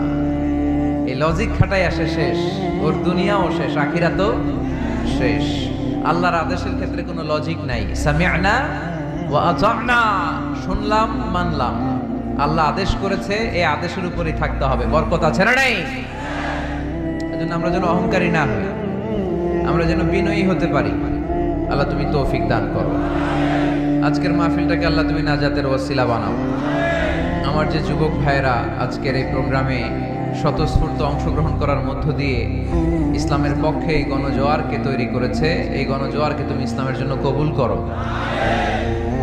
এই লজিক খাটাই আসে শেষ, ওর দুনিয়াও শেষ, আখিরাতও শেষ। আল্লাহর আদেশের ক্ষেত্রে কোনো লজিক নাই। সামি'না ওয়া আতা'না, শুনলাম মানলাম। আল্লাহ আদেশ করেছে, এই আদেশের উপরেই থাকতে হবে। বরকত আছে না নাই? এজন্য আমরা যেন অহংকারী না হই, আমরা যেন বিনয়ী হতে পারি। আল্লাহ তুমি তৌফিক দান করো। আজকের মাহফিলটাকে আল্লাহ তুমি নাজাতের ওয়াসিলা বানাও। আমার যে যুবক ভাইরা আজকের এই প্রোগ্রামে স্বতঃস্ফূর্ত অংশগ্রহণ করার মধ্য দিয়ে ইসলামের পক্ষে এই গণজোয়ারকে তৈরি করেছে, এই গণজোয়ারকে তুমি ইসলামের জন্য কবুল করো।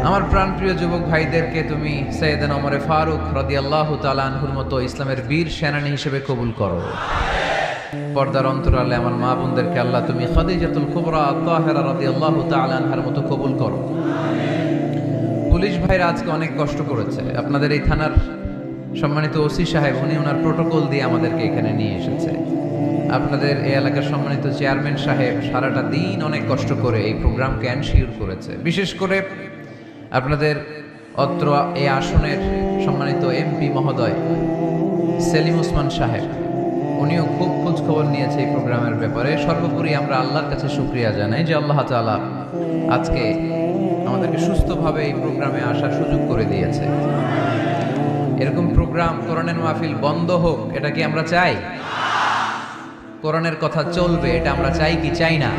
আমার প্রাণপ্রিয় যুবক ভাইদেরকে তুমি সৈয়দনা ওমর ফারুক রাদিয়াল্লাহু তাআলা আনহুর মতো ইসলামের বীর সেনানী হিসেবে কবুল করো। পর্দার অন্তরালে আমার মা বোনদেরকে আল্লাহ তুমি খাদিজাতুল কুবরা তাহেরা রাদিয়াল্লাহু তাআলা আনহার মতো কবুল করো। পুলিশ ভাইরা আজকে অনেক কষ্ট করেছে। আপনাদের এই থানার সম্মানিত ওসি সাহেব, উনি ওনার প্রোটোকল দিয়ে আমাদেরকে এখানে নিয়ে এসেছে। আপনাদের এই এলাকার সম্মানিত চেয়ারম্যান সাহেব সারাটা দিন অনেক কষ্ট করে এই প্রোগ্রামকে এনশিওর করেছে। বিশেষ করে আপনাদের অত্র এই আসনের সম্মানিত এমপি মহোদয় সেলিম ওসমান সাহেব, উনিও খুব খোঁজ খবর নিয়েছে এই প্রোগ্রামের ব্যাপারে। সর্বোপরি আমরা আল্লাহর কাছে শুকরিয়া জানাই যে আল্লাহ তাআলা আজকে আমাদেরকে সুস্থভাবে এই প্রোগ্রামে আসার সুযোগ করে দিয়েছে। এরকম প্রোগ্রাম, কোরআনের মাহফিল বন্ধ হোক, এটা কি আমরা চাই? কোরআনের কথা চলবে, এটা আমরা চাই কি চাই না?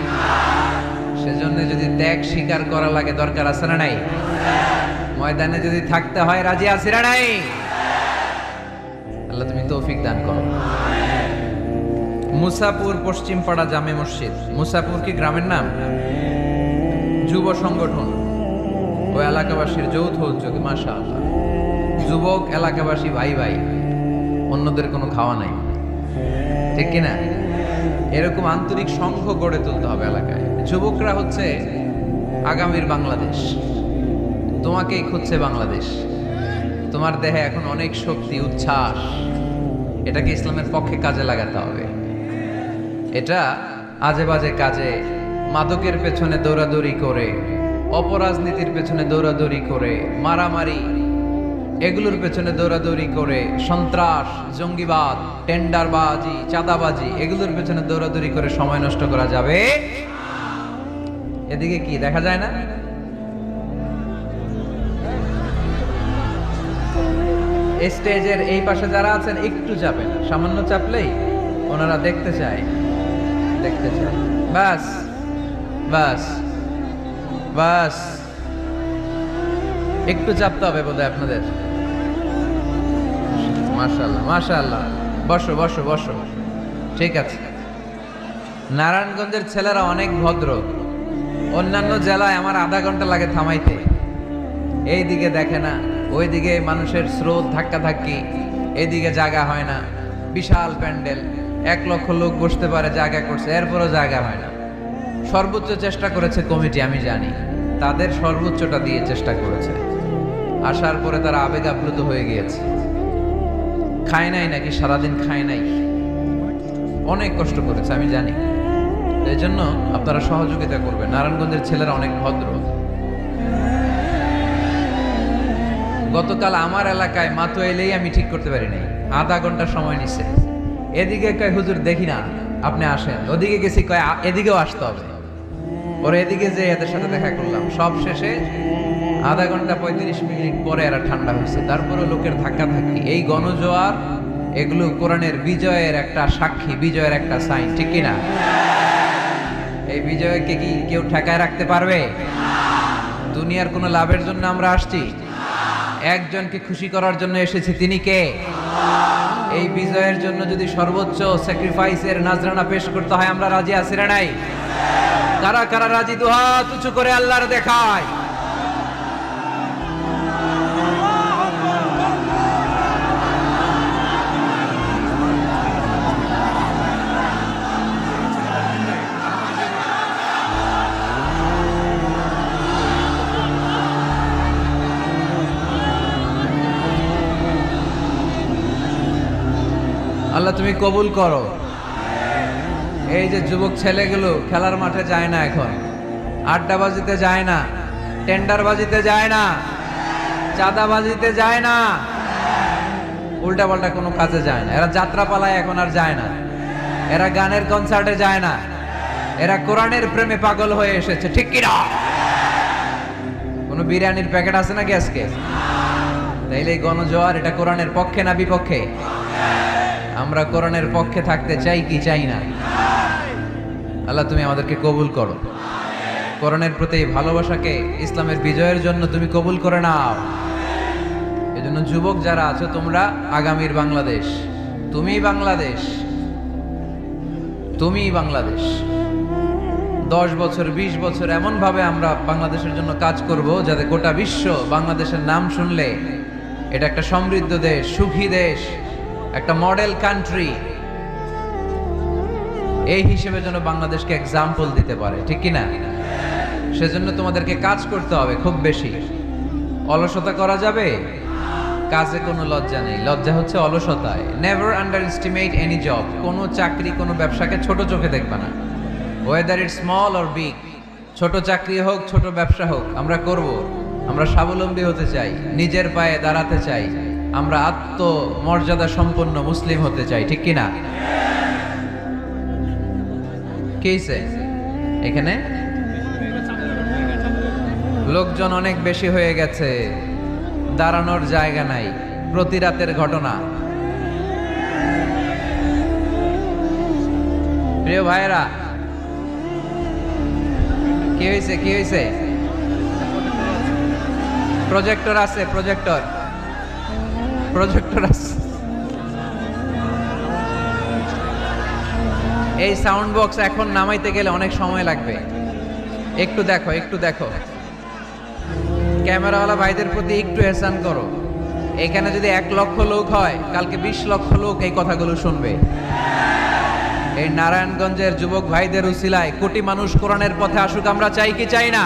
সেজন্য যদি ত্যাগ স্বীকার করা লাগে, দরকার আছে না নাই? ময়দানে যদি থাকতে হয়, রাজি আছে না নাই? আল্লাহ তুমি তৌফিক দান করো। মুসাপুর পশ্চিমপাড়া জামে মসজিদ, মুসাপুর কি গ্রামের নাম? যুব সংগঠন ও এলাকাবাসীর যৌথ উদ্যোগে, মাশাআল্লাহ, যুবক এলাকাবাসী ভাই ভাই, অন্যদের কোনো খাওয়া নাই, ঠিক কিনা? এরকম আন্তরিক সংঘ গড়ে তুলতে হবে এলাকায়। যুবকরা হচ্ছে আগামীর বাংলাদেশ, তোমাকেই খুঁজছে বাংলাদেশ। তোমার দেহে এখন অনেক শক্তি, উচ্ছ্বাস, এটাকে ইসলামের পক্ষে কাজে লাগাতে হবে। এটা আজে বাজে কাজে, মাদকের পেছনে দৌড়াদৌড়ি করে, অপরাজনীতির পেছনে দৌড়াদৌড়ি করে, মারামারি এগুলোর পেছনে দৌড়াদৌড়ি করে, সন্ত্রাস, জঙ্গিবাদ, টেন্ডারবাজি, চাঁদাবাজি এগুলোর পেছনে দৌড়াদৌড়ি করে সময় নষ্ট করা যাবে? এদিকে কি দেখা যায় না? স্টেজের এই পাশে যারা আছেন একটু চাপেন, সামান্য চাপলেই ওনারা দেখতে চায়, দেখতে চায়। বাস বাস বাস, একটু চাপতে হবে বোধহয় আপনাদের। মাশাআল্লাহ মাশাআল্লাহ, বসো বসো বসো, ঠিক আছে। নারায়ণগঞ্জের ছেলেরা অনেক ভদ্র। অন্যান্য জেলায় আমার আধা ঘন্টা লাগে থামাইতে, এই দিকে দেখে না, ওইদিকে মানুষের স্রোত, ধাক্কা ধাক্কি, এইদিকে জায়গা হয় না, বিশাল প্যান্ডেল, 1,00,000 লোক বসতে পারে, জায়গা করছে, এরপরও জায়গা হয় না। সর্বোচ্চ চেষ্টা করেছে কমিটি, আমি জানি তাদের সর্বোচ্চটা দিয়ে চেষ্টা করেছে। আসার পরে তারা আবেগ আপ্লুত হয়ে গিয়েছে। খায় নাই নাকি, সারাদিন খায় নাই, অনেক কষ্ট করেছে আমি জানি। এই জন্য আপনারা সহযোগিতা করবেন। নারায়ণগঞ্জের ছেলেরা অনেক ভদ্র। গতকাল আমার এলাকায় মাতো এলেই আমি ঠিক করতে পারি নাই, আধা ঘন্টা সময় নিছে। এদিকে কয় হুজুর দেখি না, আপনি আসেন। ওদিকে গেছি, কয় এদিকেও আসতে হবে। ওরা এদিকে যে এদের সাথে দেখা করলাম, সব শেষে আধা ঘন্টা 35 মিনিট পরে এরা ঠান্ডা হয়েছে। তারপরে লোকের ধাক্কা ধাক্কি। এই গণজোয়ার এগুলো কোরআনের বিজয়ের একটা সাক্ষী, বিজয়ের একটা সাইন, ঠিক কিনা? এই বিজয়কে কি কেউ ঠেকায় রাখতে পারবে? দুনিয়ার কোনো লাভের জন্য আমরা আসছি? একজনকে খুশি করার জন্য এসেছি, তিনি কে? এই বিজয়ের জন্য যদি সর্বোচ্চ স্যাক্রিফাইসের নাজরানা পেশ করতে হয়, আমরা রাজি আছি না নাই? কারা কারা রাজি? দুহাত উঁচু করে আল্লাহর দেখায়। আল্লাহ তুমি কবুল করো। এই যে যুবক ছেলেগুলো খেলার মাঠে যায় না, এখন আড্ডাবাজিতে যায় না, টেন্ডারবাজিতে যায় না, চাঁদাবাজিতে যায় না, উল্টাপাল্টা কোনো কাজে যায় না। এরা যাত্রা পালায় এখন আর যায় না, এরা গানের কনসার্টে যায় না, এরা কোরআনের প্রেমে পাগল হয়ে এসেছে, ঠিক কিনা? কোনো বিরিয়ানির প্যাকেট আছে নাকি আজকে? তাইলে এই গণজোয়ার এটা কোরআনের পক্ষে না বিপক্ষে? আমরা কোরআনের পক্ষে থাকতে চাই কি চাই না? আল্লাহ তুমি আমাদেরকে কবুল করো। কোরআনের প্রতি ভালোবাসাকে ইসলামের বিজয়ের জন্য তুমি কবুল করে নাও। এজন্য যুবক যারা আছো, তোমরা আগামীর বাংলাদেশ। তুমি বাংলাদেশ, তুমি বাংলাদেশ। 10 বছর 20 বছর এমন ভাবে আমরা বাংলাদেশের জন্য কাজ করব যাতে গোটা বিশ্ব বাংলাদেশের নাম শুনলে এটা একটা সমৃদ্ধ দেশ, সুখী দেশ, একটা মডেল কান্ট্রি, এই হিসেবে যেন বাংলাদেশকে এক্সাম্পল দিতে পারে, ঠিক কিনা? সেজন্য তোমাদেরকে কাজ করতে হবে খুব বেশি। অলসতা করা যাবে? কাজে কোনো লজ্জা নেই, লজ্জা হচ্ছে অলসতায়। Never underestimate any job. কোনো চাকরি, কোনো ব্যবসাকে ছোট চোখে দেখবে না, whether it small or big. ছোট চাকরি হোক, ছোট ব্যবসা হোক, আমরা করব। আমরা স্বাবলম্বী হতে চাই, নিজের পায়ে দাঁড়াতে চাই, আমরা আত্মমর্যাদা সম্পন্ন মুসলিম হতে চাই, ঠিক কিনা? কেইছে এখানে লোকজন অনেক বেশি হয়ে গেছে, দাঁড়ানোর জায়গা নাই। প্রতি রাতের ঘটনা। প্রিয় ভাইয়েরা, কি হয়েছে? কি হয়েছে? প্রজেক্টর আছে, প্রজেক্টর আছে। এই সাউন্ড বক্স এখন নামাইতে গেলে অনেক সময় লাগবে। একটু দেখো, একটু দেখো। ক্যামেরাওয়ালা ভাইদের প্রতি একটু এহসান করো। এখানে যদি 1 লক্ষ লোক হয়, কালকে 20 লক্ষ লোক এই কথাগুলো শুনবে। এই নারায়ণগঞ্জের যুবক ভাইদের উসিলায় কোটি মানুষ কোরআনের পথে আসুক, আমরা চাই কি চাই না?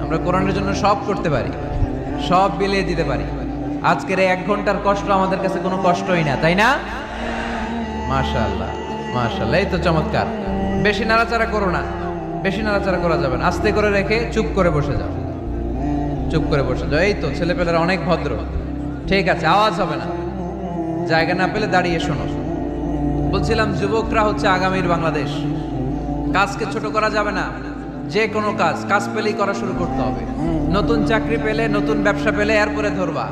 আমরা কোরআনের জন্য সব করতে পারি, সব বিলিয়ে দিতে পারি। আজকের এই 1 ঘন্টার কষ্ট আমাদের কাছে কোনো কষ্টই না, তাই না? মাশাআল্লাহ, মাশাআল্লাহ, এই তো চমৎকার। বেশি নাড়াচাড়া করো না, বেশি নাড়াচাড়া করা যাবে না। আস্তে করে রেখে চুপ করে বসে যাও, চুপ করে বসে যাও। এই তো ছেলেপেলেরা অনেক ভদ্র, ঠিক আছে, আওয়াজ হবে না। জায়গা না পেলে দাঁড়িয়ে শোনো। বলছিলাম যুবকরা হচ্ছে আগামীর বাংলাদেশ। কাজকে ছোট করা যাবে না। যে কোনো কাজ পেলেই করা শুরু করতে হবে। নতুন চাকরি পেলে, নতুন ব্যবসা পেলে এরপরে ধরবা,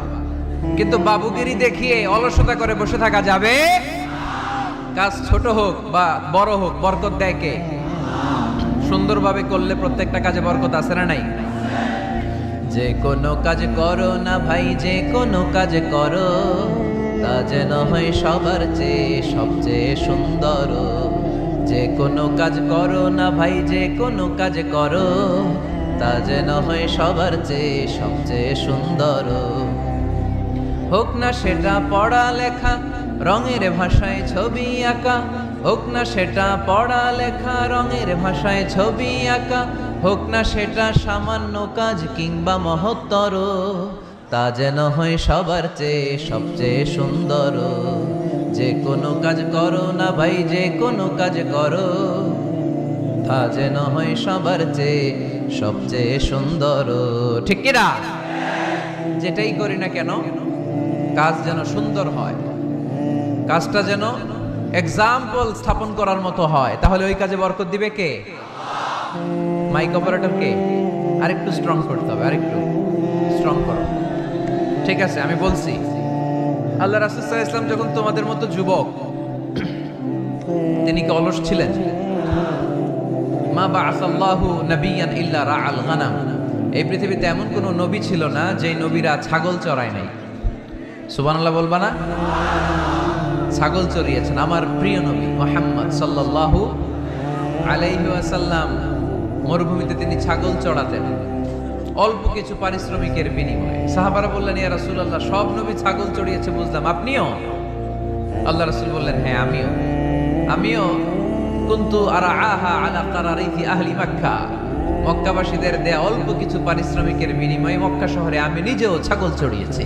কিন্তু বাবুগিরি দেখিয়ে অলসতা করে বসে থাকা যাবে? কাজ ছোট হোক বা বড় হোক, বরকত দেয় কে? সুন্দরভাবে করলে প্রত্যেকটা কাজে বরকত আছে না নাই? যে কোনো কাজ করো না ভাই, যে কোনো কাজ করো, তা যেন হয় সবার চেয়ে সবচেয়ে সুন্দর। যে কোনো কাজ করো না ভাই, যে কোনো কাজ করো, তা যেন হয় সবার চেয়ে সবচেয়ে সুন্দর। হোক না সেটা পড়া লেখা, রঙের ভাষায় ছবি আঁকা, হোক না সেটা পড়া লেখা। রঙের ভাষায় ছবি আঁকা, হোক না সেটা সামান্য কাজ কিংবা মহত্তর, তা যেন হয় সবার চেয়ে সবচেয়ে সুন্দর। যে কোনো কাজ করো না ভাই, যে কোনো কাজ করো, তা যেন হয় সবার চেয়ে সবচেয়ে সুন্দর। ঠিক কিনা? যেটাই করি না কেন কাজ যেন সুন্দর হয়, কাজটা যেন এক্সাম্পল স্থাপন করার মতো হয়। তাহলে ওই কাজে বরকত দিবে কে? মাইক অপারেটর কে? আরেকটু স্ট্রং করতে হবে, আরেকটু স্ট্রং করো। ঠিক আছে, আমি বলছি, আল্লাহ রাসূল সাল্লাল্লাহু আলাইহি ওয়াসাল্লাম যখন তোমাদের মতো যুবক, তিনি কি অলস ছিলেন? মা বাআসাল্লাহু নাবিয়ান ইল্লা রাআল গানাম। এই পৃথিবীতে এমন কোন নবী ছিল না যে নবীরা ছাগল চড়ায় নাই। সুবহানাল্লাহ বলবা না? ছাগল চড়িয়েছেন আমার প্রিয় নবী মুহাম্মদ সাল্লাল্লাহু আলাইহি ওয়াসাল্লাম। মরুভূমিতে তিনি ছাগল চড়াতেন অল্প কিছু পারিশ্রমিকের বিনিময়ে। সাহাবারা বললেন, ইয়া রাসূলুল্লাহ, সব নবী ছাগল চড়িয়েছে বুঝলাম, আপনিও? আল্লাহ রাসূল বললেন, হ্যাঁ আমিও কুনতু আরআহা আলা কারারিতি আহলি মক্কা। মক্কাবাসীদের দেয়া অল্প কিছু পারিশ্রমিকের বিনিময়ে মক্কা শহরে আমি নিজেও ছাগল চড়িয়েছি।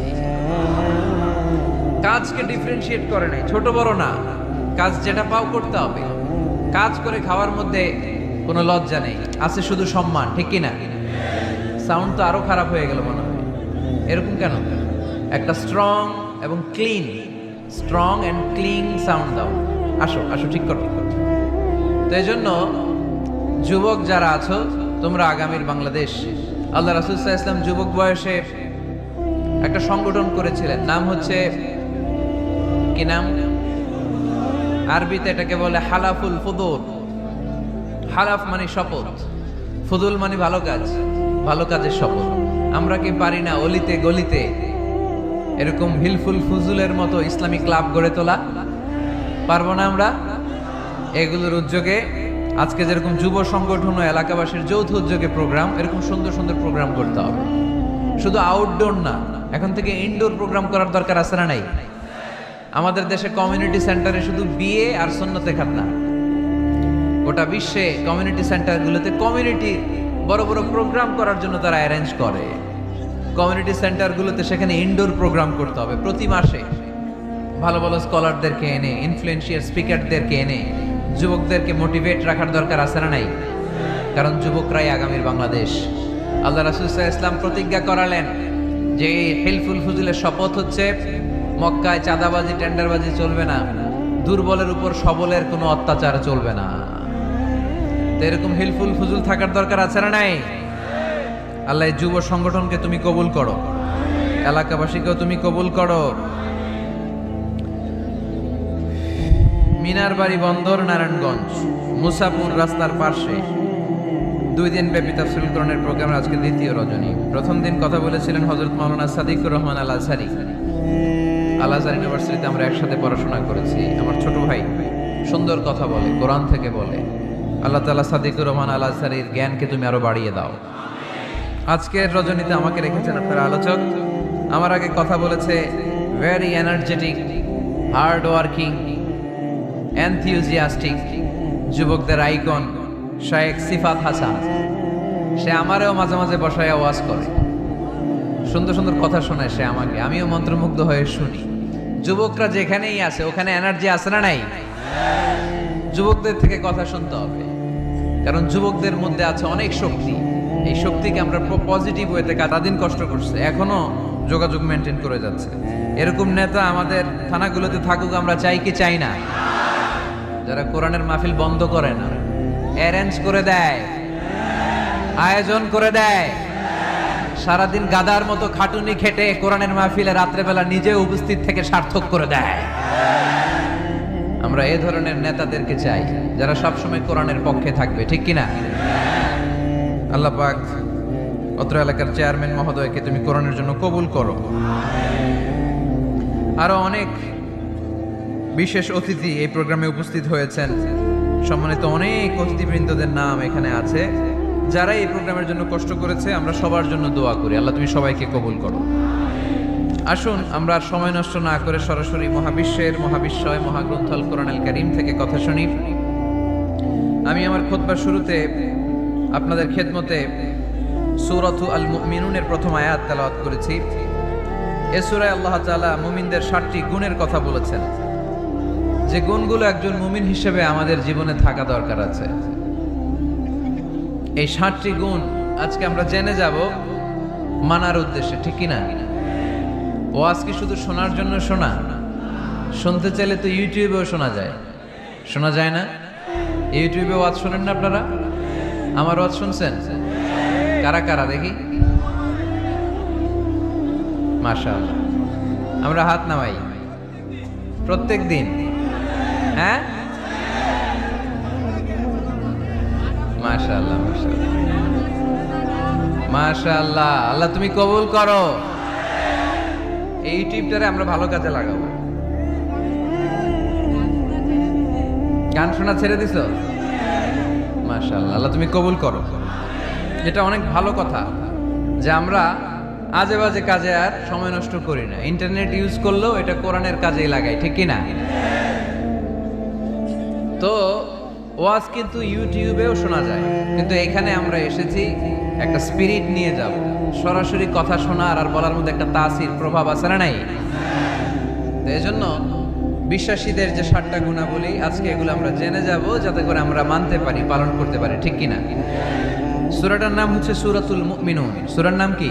কাজকে ডিফারেন্সিয়েট করে নাই, ছোট বড় না, কাজ যেটা পাও করতে হবে। কাজ করে খাওয়ার মধ্যে কোনো লজ্জা নেই, আছে শুধু সম্মান। ঠিক কিনা? সাউন্ড তো আরো খারাপ হয়ে গেল মনে হয়। এরকম কেন? একটা স্ট্রং এবং clean, strong and clean sound দাও। আসো আসো, ঠিক করো। তো এই জন্য যুবক যারা আছো, তোমরা আগামীর বাংলাদেশ। আল্লাহ রাসূল সাল্লাল্লাহু আলাইহি ওয়াসাল্লাম যুবক বয়সে একটা সংগঠন করেছিলেন, নাম হচ্ছে কি নাম? আরবিতে এটাকে বলে হালাফুল ফুদুল। হালাফ মানে শপথ, ফুদুল মানে ভালো কাজ, ভালো কাজের শপথ। আমরা কি পারি না অলিতে গলিতে এরকম হিলফুল ফুজুলের মতো ইসলামী ক্লাব গড়ে তোলা? পারবো না আমরা? এগুলোর উদ্যোগে আজকে যেরকম যুব সংগঠন ও এলাকাবাসীর যৌথ উদ্যোগে প্রোগ্রাম, এরকম সুন্দর সুন্দর প্রোগ্রাম করতে হবে। শুধু আউটডোর না, এখন থেকে ইনডোর প্রোগ্রাম করার দরকার আছে না নাই? আমাদের দেশে কমিউনিটি সেন্টারে শুধু বিয়ে আর সুন্নতে খাতনা, গোটা বিশ্বে কমিউনিটি সেন্টারগুলোতে কমিউনিটি বড় বড় প্রোগ্রাম করার জন্য তারা অ্যারেঞ্জ করে। কমিউনিটি সেন্টারগুলোতে সেখানে ইনডোর প্রোগ্রাম করতে হবে। প্রতি মাসে ভালো ভালো স্কলারদেরকে এনে, ইনফ্লুয়েন্সিয়াল স্পিকারদেরকে এনে যুবকদেরকে মোটিভেট রাখার দরকার আছে না নাই? কারণ যুবকরাই আগামীর বাংলাদেশ। আল্লাহ রাসূল সাল্লাল্লাহু আলাইহি ওয়াসাল্লাম প্রতিজ্ঞা করালেন যে হিলফুল ফুজুলের শপথ হচ্ছে মক্কায় চাঁদাবাজি টেন্ডারবাজি চলবে না, দুর্বলের উপর সবলের কোনো অত্যাচার চলবে না। তো এরকম হিলফুল ফুজুল থাকার দরকার আছে না নাই? আল্লাহ যুব সংগঠনকে তুমি কবুল করো, এলাকাবাসীকেও তুমি কবুল করো। মিনার বাড়ি বন্দর, নারায়ণগঞ্জ, মুসাপুর রাস্তার পাশে 2 দিন ব্যাপী তাফসীরুল কোরআনের প্রোগ্রামের আজকে দ্বিতীয় রজনী। প্রথম দিন কথা বলেছিলেন হযরত মাওলানা সাদিকুর রহমান আল আজহারী। আল আজহার ইউনিভার্সিটিতে আমরা একসাথে পড়াশোনা করেছি। আমার ছোট ভাই সুন্দর কথা বলে, কোরআন থেকে বলে। আল্লাহ তাআলা সাদিকুর রহমান আল আজহারীর জ্ঞানকে তুমি আরো বাড়িয়ে দাও। আজকের রজনীতে আমাকে রেখেছেন আপনারা আলোচক। আমার আগে কথা বলেছে very energetic, hard working, enthusiastic যুবকদের আইকন শায়েখ সিফাত হাসান। সে আমারেও মাঝে মাঝে বসায় ওয়াজ করে, সুন্দর সুন্দর কথা শোনায় সে আমাকে, আমিও মন্ত্রমুগ্ধ হয়ে শুনি। যুবকরা যেখানেই আছে ওখানে এনার্জি আছে না নাই? যুবকদের থেকে কথা শুনতে হবে, কারণ যুবকদের মধ্যে আছে অনেক শক্তি। এই শক্তিকে আমরা পজিটিভ ওয়েতে দিন কষ্ট করছে, এখনো যোগাযোগ মেনটেন করে যাচ্ছে। এরকম নেতা আমাদের থানাগুলোতে থাকুক, আমরা চাই কি চাই না? যারা কোরআনের মাহফিল বন্ধ করে না, অ্যারেঞ্জ করে দেয়, আয়োজন করে দেয়, সারাদিন গাদার মতো খাটুনি খেটে কোরআনের মাহফিলে রাত্রেবেলা নিজে উপস্থিত থেকে সার্থক করে দেয়। আমরা এই ধরনের নেতাদেরকে চাই যারা সবসময় কোরআনের পক্ষে থাকবে, ঠিক কিনা? আল্লাহ পাক অত্র এলাকার চেয়ারম্যান মহোদয়কে তুমি কোরআনের জন্য কবুল করো। আরো অনেক বিশেষ অতিথি এই প্রোগ্রামে উপস্থিত হয়েছেন। সম্মানিত অনেক অতিথিবৃন্দদের নাম এখানে আছে যারা এই প্রোগ্রামের জন্য কষ্ট করেছে। আমরা সবার জন্য দোয়া করি, আল্লাহ তুমি সবাইকে কবুল করো। আসুন আমরা আর সময় নষ্ট না করে সরাসরি মহাবিশ্বের মহাবিশ্বয় মহাগ্রন্থ আল কোরআনুল কারীম থেকে কথা শুনি। আমি আমার খুতবার শুরুতে আপনাদের খেদমতে সূরাতু আল মুমিনুনের প্রথম আয়াত তেলাওয়াত করেছি। এই সূরায় আল্লাহ তাআলা মুমিনদের 7টি গুণের কথা বলেছেন, যে গুণগুলো একজন মুমিন হিসেবে আমাদের জীবনে থাকা দরকার আছে। এই 7টি গুণ আজকে আমরা জেনে যাব মানার উদ্দেশ্যে, ঠিক কি না? ওয়াজ কি শুধু শোনার জন্য শোনা? শুনতে চাইলে তো ইউটিউবেও শোনা যায় না? ইউটিউবে ওয়াজ শোনেন না আপনারা? আমার ওয়াজ শুনছেন? কারা কারা দেখি? মাশাআল্লাহ, আমরা হাত নামাই প্রত্যেক দিন। হ্যাঁ, মাশাআল্লাহ মাশাআল্লাহ মাশাআল্লাহ। আল্লাহ তুমি কবুল করো। এই ইউটিউবটারে আমরা ভালো কাজে লাগাবো। গান শোনা ছেড়ে দিছো? মাশাআল্লাহ, আল্লাহ তুমি কবুল করো। এটা অনেক ভালো কথা যে আমরা আজে বাজে কাজে আর সময় নষ্ট করি না। ইন্টারনেট ইউজ করলেও এটা কোরআনের কাজেই লাগাই, ঠিক কি না? তো ওয়াজ কিন্তু ইউটিউবেও শোনা যায়, কিন্তু এখানে আমরা এসেছি একটা স্পিরিট নিয়ে যাব। সরাসরি কথা শোনার আর বলার মধ্যে একটা তাসির প্রভাব আছে না নাই? তো এই জন্য বিশ্বাসীদের যে 7টা গুণাবলী আজকে এগুলো আমরা জেনে যাব, যাতে করে আমরা মানতে পারি, পালন করতে পারি, ঠিক কিনা? সূরাটার নাম হচ্ছে সূরাতুল মুমিনুন। সূরার নাম কি?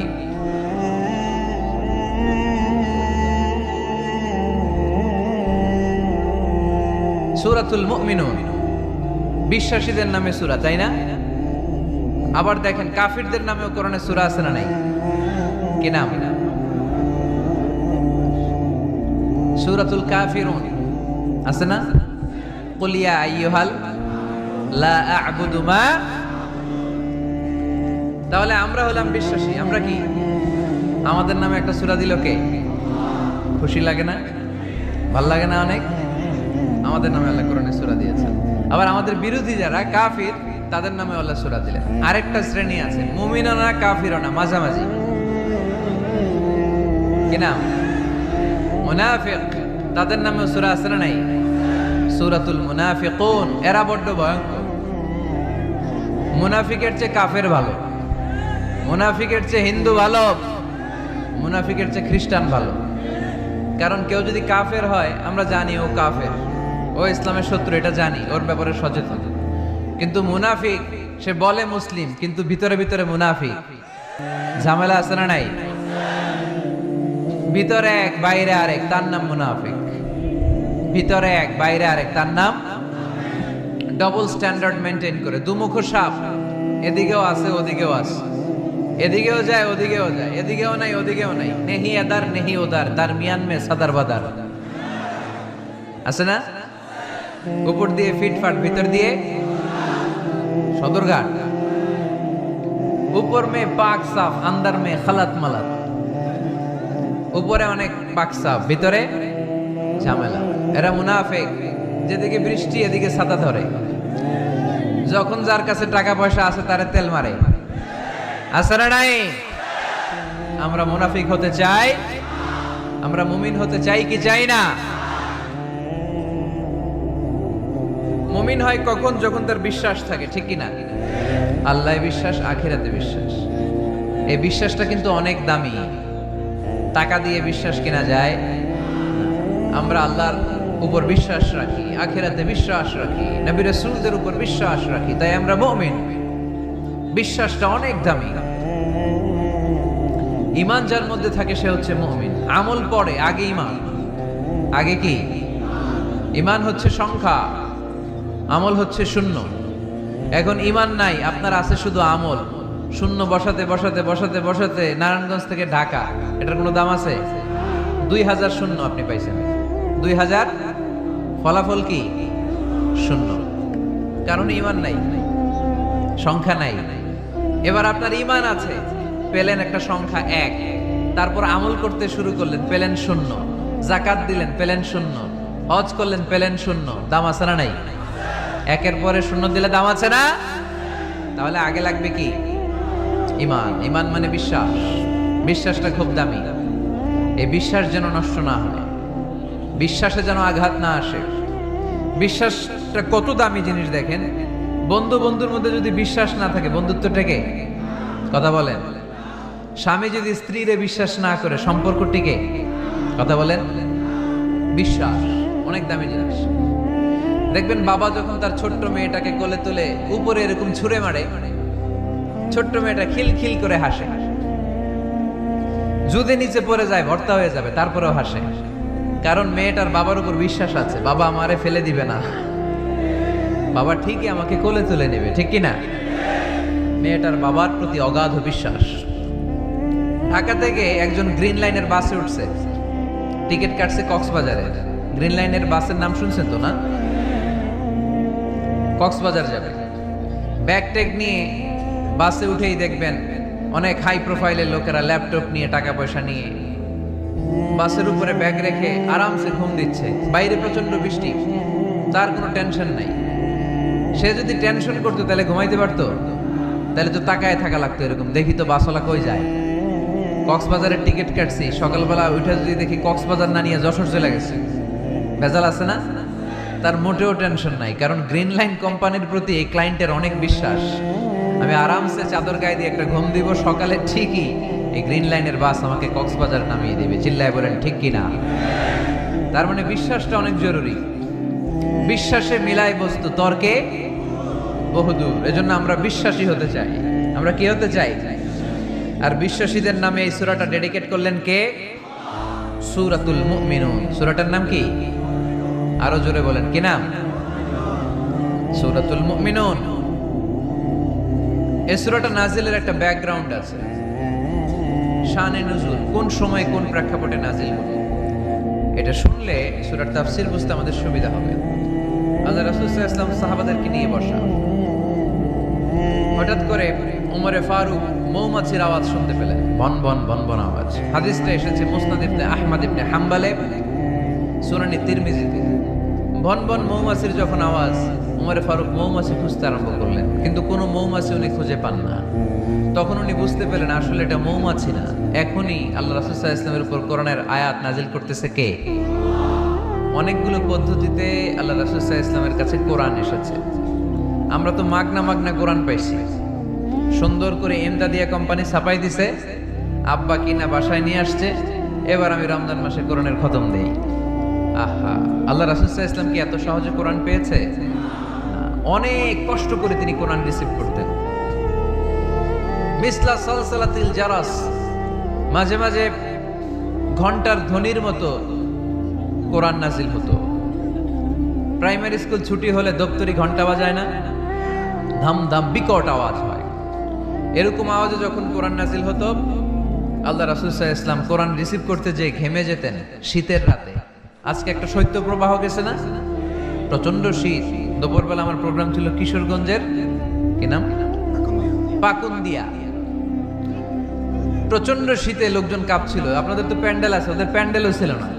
সূরাতুল মুমিনুন। বিশ্বাসীদের নামে সূরা, তাই না? আবার দেখেন কাফিরদের নামেও কোরআনে সূরা আছে না নাই? কি নাম? সূরাতুল কাফিরুন আছে না? কুল ইয়া আইয়ুহাল লা আ'বুদু মা। তাহলে আমরা হলাম বিশ্বাসী। আমরা কি? আমাদের নামে একটা সূরা দিল কে? খুশি লাগে না? ভাল লাগে না অনেক? আমাদের নামে আল্লাহ কোরআনে সূরা দিয়েছেন। আবার আমাদের বিরোধী যারা কাফির, তাদের নামে আল্লাহ সূরা দিলেন। আরেকটা শ্রেণী আছে, মুমিনও না কাফিরও না, মাঝামাঝি। কি নাম? মুনাফিক। তাদের নামে সূরা আছে না নাই? সূরাতুল মুনাফিকুন। এরা বড্ড ভয়ঙ্কর। মুনাফিকের চেয়ে কাফের ভালো, মুনাফিকের চেয়ে হিন্দু ভালো, মুনাফিকের চেয়ে খ্রিস্টান ভালো। কারণ কেউ যদি কাফের হয়, আমরা জানি ও কাফের, ও ইসলামের শত্রু, এটা জানি, ওর ব্যাপারে সচেতন। কিন্তু মুনাফিক, সে বলে মুসলিম কিন্তু ভিতরে ভিতরে মুনাফিক। ঝামেলা আছে না নাই? ভিতরে এক বাইরে আরেক, তার নাম মুনাফিক। ভিতরে এক বাইরে আরেক, তার নাম ডবল স্ট্যান্ডার্ড মেনটেন করে। দুমুখ সাপ, এদিকেও আছে ওদিকেও আছে, এদিকেও যায় ওদিকেও যায়, এদিকেও নাই ওদিকেও নাই, নেহি এদার নেহি ওদার, তার মিয়ান মে সাদার বাদার আছে না? উপর দিয়ে ফিটফাট, ভিতর দিয়ে সদরঘাট। উপর মে পাক সাফ, আন্দার মে খালাত মালাত। উপরে অনেক পাক সাফ, ভিতরে ঝামেলা। এরা মুনাফিক। যেদিকে বৃষ্টি এদিকে ছাতা ধরে, যখন যার কাছে টাকা পয়সা আছে তারে তেল মারে। আছে না নাই? আমরা মুনাফিক হতে চাই? আমরা মুমিন হতে চাই কি চাই না? মুমিন হয় কখন? যখন তার বিশ্বাস থাকে, ঠিক কি না? আল্লাহ বিশ্বাস, আখিরাতে বিশ্বাস। এই বিশ্বাসটা কিন্তু অনেক দামি। টাকা দিয়ে বিশ্বাস কেনা যায়? আমরা আল্লাহর উপর বিশ্বাস রাখি, আখিরাতে বিশ্বাস রাখি, নবী রাসূলদের উপর বিশ্বাস রাখি, তাই আমরা মুমিন। বিশ্বাসটা অনেক দামি। ঈমান যার মধ্যে থাকে সে হচ্ছে মুমিন। আমল পড়ে, আগে ঈমান। আগে কি? ঈমান হচ্ছে সংখ্যা, আমল হচ্ছে শূন্য। এখন ঈমান নাই, আপনার আছে শুধু আমল। শূন্য বসাতে বসাতে বসাতে বসাতে নারায়ণগঞ্জ থেকে ঢাকা, এটার কোনো দাম আছে? 2000 শূন্য আপনি পাইছেন। 2000 ফলাফল কি? শূন্য। কারণ ঈমান নাই, সংখ্যা নাই। এবার আপনার ঈমান আছে, পেলেন একটা সংখ্যা 1, তারপর আমল করতে শুরু করলেন, পেলেন শূন্য। যাকাত দিলেন, পেলেন শূন্য। হজ করলেন, পেলেন শূন্য। দাম আছে না নাই? একের পরে শূন্য দিলে দাম আছে না? তাহলে আগে লাগবে কি? ঈমান। ঈমান মানে বিশ্বাস। বিশ্বাসটা খুব দামি। এই বিশ্বাস যেন নষ্ট না হয়, বিশ্বাসে যেন আঘাত না আসে। বিশ্বাসটা কত দামি জিনিস দেখেন। বন্ধু বন্ধুর মধ্যে যদি বিশ্বাস না থাকে, বন্ধুত্ব টেকে? কথা বলেন। স্বামী যদি স্ত্রীরে বিশ্বাস না করে, সম্পর্ক টিকে? কথা বলেন। বিশ্বাস অনেক দামি জিনিস। দেখবেন বাবা যখন তার ছোট্ট মেয়েটাকে কোলে তুলে উপরে এরকম ছুঁড়ে মারে, ছোট্ট মেয়েটা খিলখিল করে হাসে। যদি নিচে পড়ে যায় ভর্তা হয়ে যাবে, তারপরেও হাসে, কারণ মেয়েটার বাবার উপর বিশ্বাস আছে, বাবা আমারে ফেলে দিবে না, বাবা ঠিকই আমাকে কোলে তুলে নেবে, ঠিক কি না? মেয়েটার বাবার প্রতি অগাধ বিশ্বাস। ঢাকা থেকে একজন গ্রিন লাইনের বাসে উঠছে, টিকিট কাটছে কক্সবাজারে। গ্রিন লাইনের বাসের নাম শুনছেন তো না? কক্সবাজার যাবে। ব্যাগ ট্যাগ নিয়ে বাসে উঠেই দেখবেন অনেক হাই প্রোফাইলের লোকেরা ল্যাপটপ নিয়ে, টাকা পয়সা নিয়ে বাসের উপরে ব্যাগ রেখে আরামসে ঘুম দিচ্ছে। বাইরে প্রচন্ড বৃষ্টি, তার কোনো টেনশন নাই। সে যদি টেনশন করতো তাহলে ঘুমাইতে পারতো? তাহলে তো তাকায় থাকা লাগতো এরকম, দেখি তো বাসওয়ালা কই যায়। কক্সবাজারের টিকিট কাটছি, সকালবেলা উঠে যদি দেখি কক্সবাজার না নিয়ে যশোর চলে গেছে, ভেজাল আছে না? তার মোটেও টেনশন নাই, কারণ গ্রিন লাইন কোম্পানির প্রতি এই ক্লায়েন্টের অনেক বিশ্বাস। আমি আরামসে চাদর গায়ে দিয়ে একটা ঘুম দিব, সকালে ঠিকই এই গ্রিন লাইনের বাস আমাকে কক্সবাজার নামিয়ে দিবে। চিল্লায় বলেন ঠিক কিনা? তার মানে বিশ্বাসটা অনেক জরুরি। বিশ্বাসে মিলাই বস্তু, তর্কে বহুদূর। এজন্য আমরা বিশ্বাসী হতে চাই। আমরা কি হতে চাই? আর বিশ্বাসীদের নামে এই সূরাটা ডেডিকেট করলেন কে? সূরাতুল মুমিনুন। সূরাটার নাম কি? আরো জোরে বলেন, কি নাম? সূরাতুল মুমিনুন। এই সূরাটা নাজিলের একটা ব্যাকগ্রাউন্ড আছে, শানে নুজুল, কোন সময় কোন প্রেক্ষাপটে নাজিল হলো। এটা শুনলে সূরার তাফসীর বুঝতে আমাদের সুবিধা হবে। আল্লাহ রাসূল সাল্লাল্লাহু আলাইহি ওয়াসাল্লাম সাহাবাদেরকে নিয়ে বসা, হঠাৎ করে ওমরে ফারুক মৌমাছির আওয়াজ শুনতে পেলেন, বন বন বন বন আওয়াজ। হাদিসটা এসেছে মুসনাদ ইবনে আহমদ ইবনে হাম্বলে, সুনানি তিরমিজিতে। বন বন মৌমাছির যখন আওয়াজ, ওমরে ফারুক মৌমাছি খুঁজতে আরম্ভ করলেন, কিন্তু কোনো মৌমাছি উনি খুঁজে পান না। তখন উনি বুঝতে পেলেন আসলে এটা মৌমাছি না, এখনই আল্লাহ রাসূল সাল্লাল্লাহু আলাইহি ওয়াসাল্লামের উপর কোরআনের আয়াত নাজিল করতেছে কে? অনেকগুলো পদ্ধতিতে আল্লাহ রাসূল সাল্লাল্লাহু আলাইহি ওয়াসাল্লামের কাছে কোরআন এসেছে। আমরা তো মাগনা মাগনা কোরআন পাইছি, সুন্দর করে এমদাদিয়া কোম্পানি ছাপাই দিছে, আব্বা কিনা বাসায় নিয়ে আসছে, এবার আমি রমজান মাসে কোরআনের খতম দেই। আহা, আল্লাহ রাসূল সাল্লাল্লাহু আলাইহি ওয়াসাল্লাম কি এত সহজে কোরআন পেয়েছে? অনেক কষ্ট করে তিনি কোরআন রিসিভ করতেন। মিসলা সালসালাতিল জারাস, মাঝে মাঝে ঘন্টার ধ্বনির মতো কোরআন নাজিল হতো। প্রাইমারি স্কুল ছুটি হলে দপ্তরি ঘন্টা বাজায় না, ধাম ধাম বিকট আওয়াজ হয়। এরকম আওয়াজে যখন কোরআন নাজিল হতো, আল্লাহ রাসূল সাল্লাল্লাহু আলাইহি ওয়াসাল্লাম কোরআন রিসিভ করতে যেয়ে ঘেমে যেতেন শীতের রাতে। আজকে একটা শৈত্য প্রবাহ গেছে না, প্রচন্ড শীত। দুপুরবেলা আমার প্রোগ্রাম ছিল কিশোরগঞ্জের, কি নাম, পাকুন্দিয়া। প্রচন্ড শীতে লোকজন কাঁপছিল। আপনাদের তো প্যান্ডেল আছে, ওদের প্যান্ডেলও ছিল না,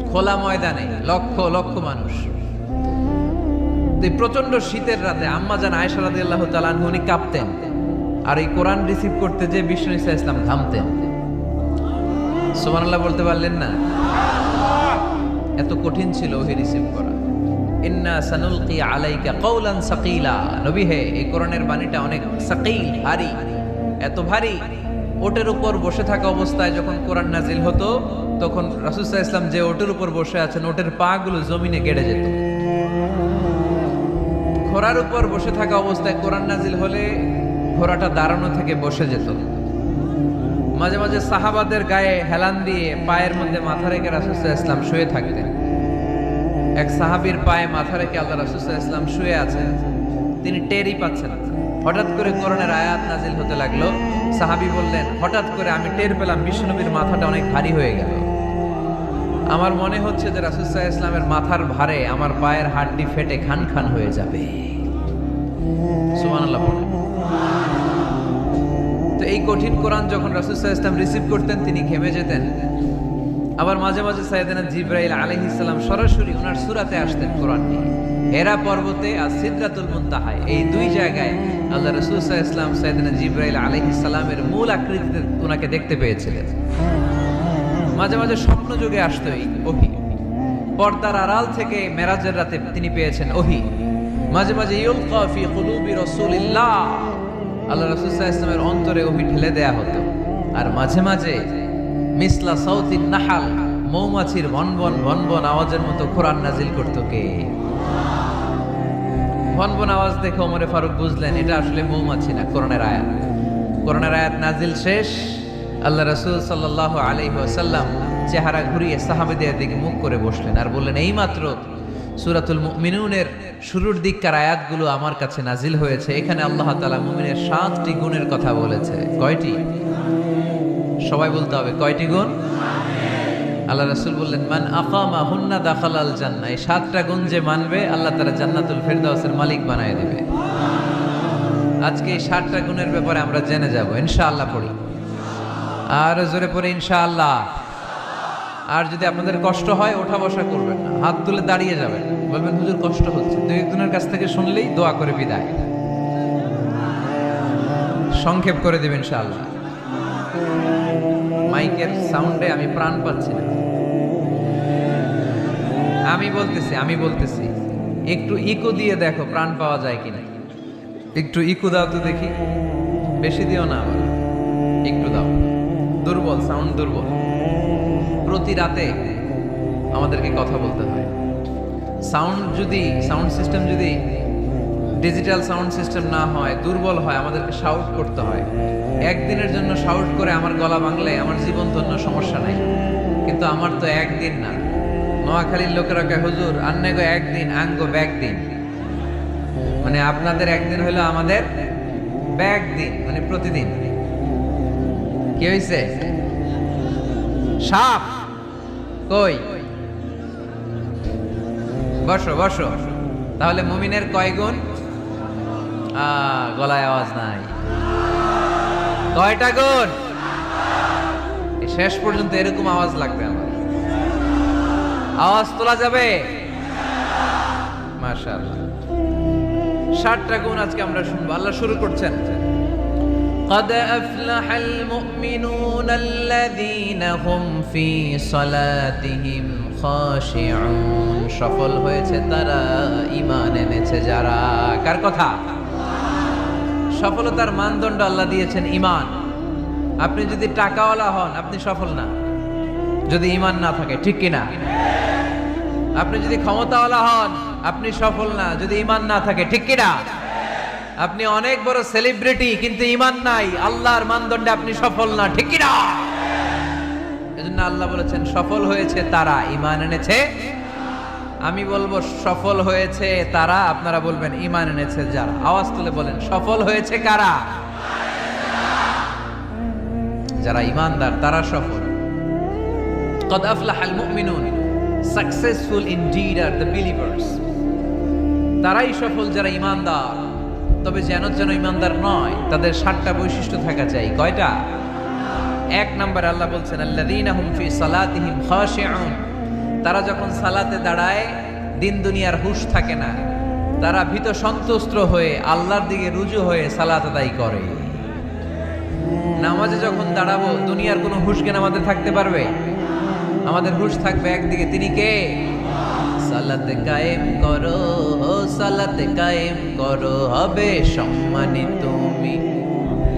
খোলা ময়দানে লক্ষ লক্ষ মানুষ। প্রচন্ড শীতের রাতে আম্মা জান আয়েশা রাদিয়াল্লাহু তাআলা আনহা উনি কাঁপতেন, আর এই কোরআন রিসিভ করতে যে বিষ্ণু ঈসা ইসলাম ঘামতেন। সুবহানাল্লাহ বলতে পারলেন না? এত কঠিন ছিল ওহি রিসিভ করা। ইন্না সানুলকি আলাইকা কওলান সাকিলা, নবী হে এই কোরআনের বাণীটা অনেক সাকিল, ভারী, এত ভারী। ওটের উপর বসে থাকা অবস্থায় যখন কোরআন নাজিল হতো, তখন রাসূল সাল্লাল্লাহু আলাইহি ওয়াসাল্লাম যে ওটের উপর বসে আছেন, ওটের পা গুলো জমিনে গেড়ে যেত। ঘোড়ার উপর বসে থাকা অবস্থায় কোরআন নাজিল হলে ঘোড়াটা দাঁড়ানো থেকে বসে যেত। মাঝে মাঝে সাহাবাদের গায়ে হেলান দিয়ে পায়ের মধ্যে মাথা রেখে রাসূল সাল্লাল্লাহু আলাইহি ওয়াসাল্লাম শুয়ে থাকতেন। এক সাহাবীর পায়ে মাথা রেখে আল্লাহ রাসূল সাল্লাল্লাহু আলাইহি ওয়াসাল্লাম শুয়ে আছেন, তিনি টেরই পাচ্ছেন না। হঠাৎ করে কোরআনের আয়াত নাজিল হতে লাগলো। সাহাবী বললেন, হঠাৎ করে আমি টের পেলাম বিশ্বনবীর মাথাটা অনেক ভারী হয়ে গেল। আমার মনে হচ্ছে যে রাসূল সাল্লাল্লাহু আলাইহি ওয়াসাল্লামের মাথার ভারে আমার পায়ের হাড়টি ফেটে খান খান হয়ে যাবে। সুবহানাল্লাহ বলেন। তো এই কঠিন কোরআন যখন রাসূল সাল্লাল্লাহু আলাইহি ওয়াসাল্লাম রিসিভ করতেন, তিনি ঘেমে যেতেন। আবার মাঝে মাঝে সাইয়েদনা জিবরাইল আলাইহিস সালাম সরাসরি ওনার সূরাতে আসতেন কোরআন নিয়ে। হেরা পর্বতে আর সিদরাতুল মুনতাহায়, এই দুই জায়গায় আল্লাহ রাসূল সাল্লাল্লাহু আলাইহি ওয়াসাল্লাম সাইয়েদনা জিবরাইল আলাইহিস সালামের মূল আকৃতিতে ওনাকে দেখতে পেয়েছিলেন। মাঝে মাঝে স্বপ্ন যুগে আসতো এই ওহী। পর্দার আড়াল থেকে মেরাজের রাতে তিনি পেয়েছেন ওহী। মাঝে মাঝে ইউলকা ফি কুলুবি রাসূলিল্লাহ, আল্লাহ রাসূল সাল্লাল্লাহু আলাইহি ওয়াসাল্লামের অন্তরে ওহী ঢেলে দেয়া হতো। আর মাঝে মাঝে মিসলা সাউতিন নাহাল, মৌমাছির ভনভন ভনভন আওয়াজের মতো কোরআন নাজিল করতো কে? ভনভন আওয়াজ দেখে ওমরে ফারুক বুঝলেন এটা আসলে মৌমাছি না, কোরআনের আয়াত। কোরআনের আয়াত নাজিল শেষ, আল্লাহ রাসূল সাল্লাল্লাহু আলাইহি ওয়াসাল্লাম চেহারা ঘুরিয়ে সাহাবীদের দিকে মুখ করে বসলেন আর বললেন, এইমাত্র সূরাতুল মুমিনুনের শুরুর দিককার আয়াতগুলো আমার কাছে নাজিল হয়েছে। এখানে আল্লাহ তাআলা মুমিনের 7টি গুণের কথা বলেছে। কয়টি? সবাই বলতে হবে, কয়টি গুণ? আল্লাহ রাসূল বললেন, মান আকামা হুন্না দাখালাল জান্নাহ। এই 7টা গুণ যে মানবে আল্লাহ তাআলা জান্নাতুল ফেরদাউসের মালিক বানায় দিবে। আজকে এই 7টা গুণের ব্যাপারে আমরা জেনে যাব ইনশাআল্লাহ। পড়ি আর জোরে পড়ে ইনশাআল্লাহ। আর যদি আপনাদের কষ্ট হয় ওঠা বসা করবেন না, হাত তুলে দাঁড়িয়ে যাবেন, বলবেন হুজুর কষ্ট হচ্ছে। দুই একজনের কাছ থেকে শুনলেই দোয়া করে বিদায়, সংক্ষেপ করে দেবেন ইনশাআল্লাহ। মাইকের সাউন্ডে আমি প্রাণ পাচ্ছি না। আমি বলতেছি একটু ইকো দিয়ে দেখো প্রাণ পাওয়া যায় কিনা। একটু ইকো দাও তো দেখি, বেশি দিও না, আবার একটু দাও। দুর্বল সাউন্ড, দুর্বল। প্রতি রাতে আমাদেরকে কথা বলতে হয়। সাউন্ড সিস্টেম যদি ডিজিটাল সাউন্ড সিস্টেম না হয়, দুর্বল হয়, আমাদেরকে শাউট করতে হয়। একদিনের জন্য শাউট করে আমার গলা ভাঙলে আমার জীবন ধন্য, সমস্যা নাই। কিন্তু আমার তো একদিন না। নোয়াখালীর লোকেরা কয় হুজুর আন্নে গো একদিন, আঙ্গ ব্যাগ দিন। মানে আপনাদের একদিন হলো আমাদের ব্যাগ দিন, মানে প্রতিদিন। কি হয়েছে? সাপ কই? বসো বসো। তাহলে মুমিনের কয় গুণ? গলায় আওয়াজ নাই। কয়টা গুণ? শেষ পর্যন্ত এরকম আওয়াজ লাগবে আমার। আওয়াজ তোলা যাবে? মাশাআল্লাহ। 7টা গুণ আজকে আমরা শুনবো। আল্লাহ শুরু করছেন, قد أفلح المؤمنون الذين هم في صلاتهم خاشعون। সফল হয়েছে তারা, ঈমান এনেছে যারা। কার কথা? সফলতার মানদণ্ড আল্লাহ দিয়েছেন ঈমান। আপনি যদি টাকাওয়ালা হন আপনি সফল না, যদি ঈমান না থাকে, ঠিক কিনা? আপনি যদি ক্ষমতাওয়ালা হন আপনি সফল না, যদি ঈমান না থাকে, ঠিক কিনা? আপনি অনেক বড় সেলিব্রিটি কিন্তু ঈমান নাই, আল্লাহর মানদণ্ডে আপনি সফল না, ঠিক কিনা? এজন্য আল্লাহ বলেছেন সফল হয়েছে তারা, ঈমান এনেছে। আমি বলবো সফল হয়েছে তারা, আপনারা বলবেন ঈমান এনেছে যারা। আওয়াজ তুলে বলেন সফল হয়েছে কারা? যারা ঈমানদার তারা সফল। قد أفلح المؤمنون, successful indeed are the believers. তারাই সফল যারা ঈমানদার। তবে যেন ঈমানদার নয়, তাদের 7টা বৈশিষ্ট্য থাকা চাই। কয়টা? 1 নম্বর আল্লাহ বলছেন আল্লাযীনা হুম ফি সালাতিহিম খাশিউন। তারা যখন সালাতে দাঁড়ায় দিন দুনিয়ার হুঁশ থাকে না, তারা ভীত সন্ত্রস্ত হয়ে আল্লাহর দিকে রুজু হয়ে সালাত আদায় করে। নামাজে যখন দাঁড়াবো দুনিয়ার কোনো হুঁশ জ্ঞান আমাদের থাকতে পারবে? আমাদের হুঁশ থাকবে একদিকে, তিনি কে? সালাতে কায়েম করো, সালাতে কায়েম করো, হবে সম্মানী তুমি,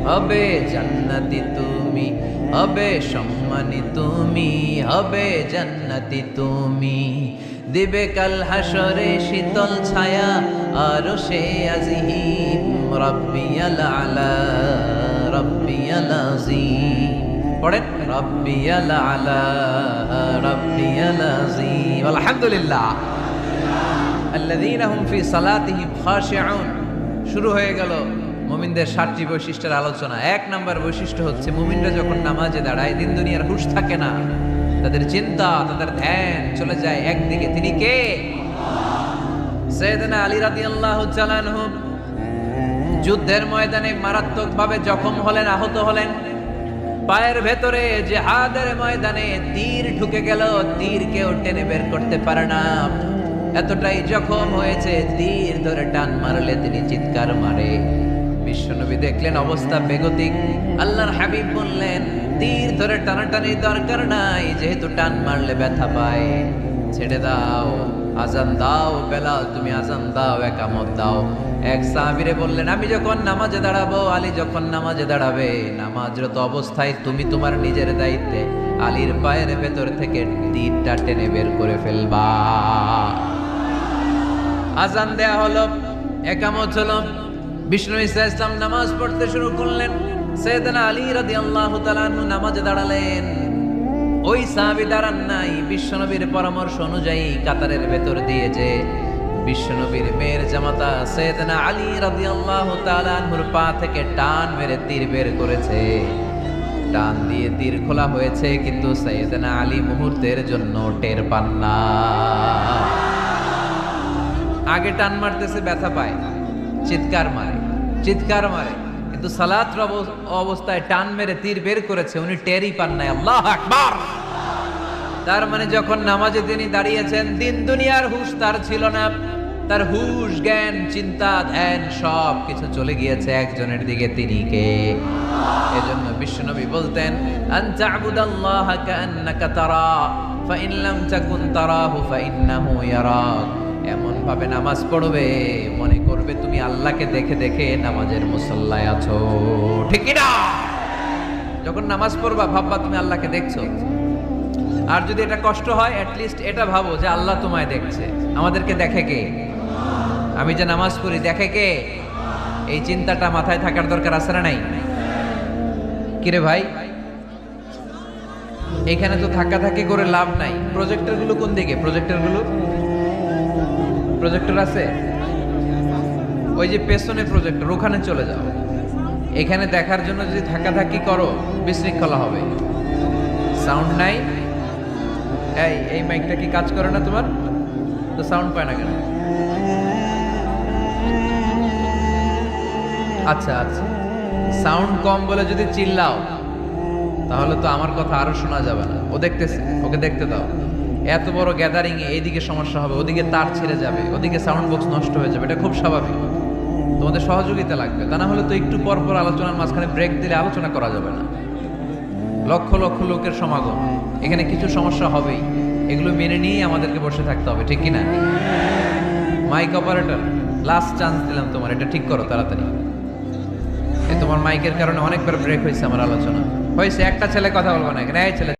হবে জান্নাতি তুমি, হবে সম্মানী তুমি, হবে জান্নাতি তুমি। দিবে কাল হাসরে শীতল ছায়া আরশে আজিম, রাব্বিয়াল আলা রাব্বিয়াল আযীম। পড়েন রাব্বিয়াল আলা রাব্বিয়াল আযীম। আলহামদুলিল্লাহ। আল্লাযীনা হুম ফি সালাতিহিম খাশিউন। শুরু হয়ে গেল মুমিনদের 7টি বৈশিষ্ট্যের আলোচনা। 1 নম্বর বৈশিষ্ট্য হচ্ছে মুমিনরা যখন নামাজে দাঁড়ায় দিন দুনিয়ার হুঁশ থাকে না, তাদের চিন্তা, তাদের ধ্যান চলে যায় একদিকে, তিনি কে? সাইয়েদনা আলী রাদিয়াল্লাহু তাআলা আনহু যুদ্ধের ময়দানে মারাত্মকভাবে জখম হলেন, আহত হলেন। পায়ের ভেতরে জিহাদের ময়দানে তীর ঢুকে গেল, তীর কেউ টেনে বের করতে পারে না। এতটাই জখম হয়েছে, তীর ধরে টান মারলে তিনি চিৎকার মারে। বিশ্বনবী দেখলেন অবস্থা বেগতিক। আল্লাহর হাবিব বললেন তীর ভিতরে টানাটানি দরকার নাই, যেহেতু টান মারলে ব্যথা পায়, ছেড়ে দাও। আজান দাও বেলাল, তুমি আজান দাও, একামত দাও। এক সাহাবীরে বললেন, আমি যখন নামাজে দাঁড়াবো, আলী যখন নামাজে দাঁড়াবে, নামাজরত অবস্থায় তুমি তোমার নিজের দায়িত্বে আলীর পায়ের ভেতর থেকে তীরটা টেনে বের করে ফেলবা। আজান দেয়া হলো, একামত হলো, বিষ্ণু ঈসা ইসলাম নামাজ পড়তে শুরু করলেন। সাইয়েদনা আলী রাদিয়াল্লাহু তাআলা আনহু নামাজে দাঁড়ালেন। ওই সাহাবী দাঁড়ান নাই, বিশ্বনবীর পরামর্শ অনুযায়ী কাতারের ভেতর দিয়ে যে বিশ্বনবীর মেয়ের জামাতা সাইয়েদনা আলী রাদিয়াল্লাহু তাআলা আনহুর পা থেকে টান মেরে তীর বের করেছে। টান দিয়ে তীর খোলা হয়েছে, কিন্তু সাইয়েদনা আলী মুহূর্তের জন্য টের পান না। আগে টান মারতেছে, ব্যথা পায়, চিৎকার মারে, কিন্তু সালাতের অবস্থায় টান মেরে তীর বের করেছে, উনি টেরই পান নাই। আল্লাহু আকবার। তার মানে যখন নামাজে তিনি দাঁড়িয়েছেন, দিন দুনিয়ার হুঁশ তার ছিল না। তার হুঁশ, জ্ঞান, চিন্তা, ধ্যান সব কিছু চলে গিয়েছে একজনের দিকে, তিনি কে? এজন্য বিশ্বনবী বলতেন, আন তা'বুদাল্লাহা কাআন্নাকা তারা ফাইন লাম তাকুন তারাহু ফাইন্নাহু ইয়ারাক। এমন ভাবে নামাজ পড়বে, মনে করবে তুমি আল্লাহকে দেখে দেখে নামাজের মুসল্লায় আছো, ঠিক কি না? যখন নামাজ পড়বা ভাববা তুমি আল্লাহকে দেখছো। আর যদি এটা কষ্ট হয়, অ্যাটলিস্ট এটা ভাবো যে আল্লাহ তোমায় দেখছে। আমাদেরকে দেখে কে? আমি যে নামাজ পড়ি দেখে কে? এই চিন্তাটা মাথায় থাকার দরকার আছে না নাই? কিরে ভাই, এখানে তো ধাক্কাধাক্কি করে লাভ নাই। প্রজেক্টরগুলো কোন দিকে? প্রজেক্টর আছে ওই যে পেছনে প্রজেক্টর, ওখানে চলে যাও। এখানে দেখার জন্য যদি ধাক্কাধাক্কি করো বিশৃঙ্খলা হবে। সাউন্ড নাই। এই মাইকটা কি কাজ করে না তোমার? তো সাউন্ড পায় না কেন? আচ্ছা, সাউন্ড কম বলে যদি চিল্লাও তাহলে তো আমার কথা আরো শোনা যাবে না। ও দেখতেছে, ওকে দেখতে দাও। এত বড় গ্যাদারিং এ এইদিকে সমস্যা হবে, ওদিকে তার ছিঁড়ে যাবে, ওদিকে সাউন্ড বক্স নষ্ট হয়ে যাবে, এটা খুব স্বাভাবিক। তোমাদের সহযোগিতা লাগবে, তা না হলে তো একটু পর পর আলোচনার মাঝখানে ব্রেক দিলে আলোচনা করা যাবে না। লক্ষ লক্ষ লোকের সমাগম, এখানে কিছু সমস্যা হবেই, এগুলো মেনে নিয়েই আমাদেরকে বসে থাকতে হবে, ঠিক কিনা? মাইক অপারেটর, লাস্ট চান্স দিলাম তোমার, এটা ঠিক করো তাড়াতাড়ি। তোমার মাইকের কারণে অনেকবার ব্রেক হয়েছে আমার আলোচনা। হয়েছে, একটা ছেলে কথা বলবো না এখানে। এই ছেলে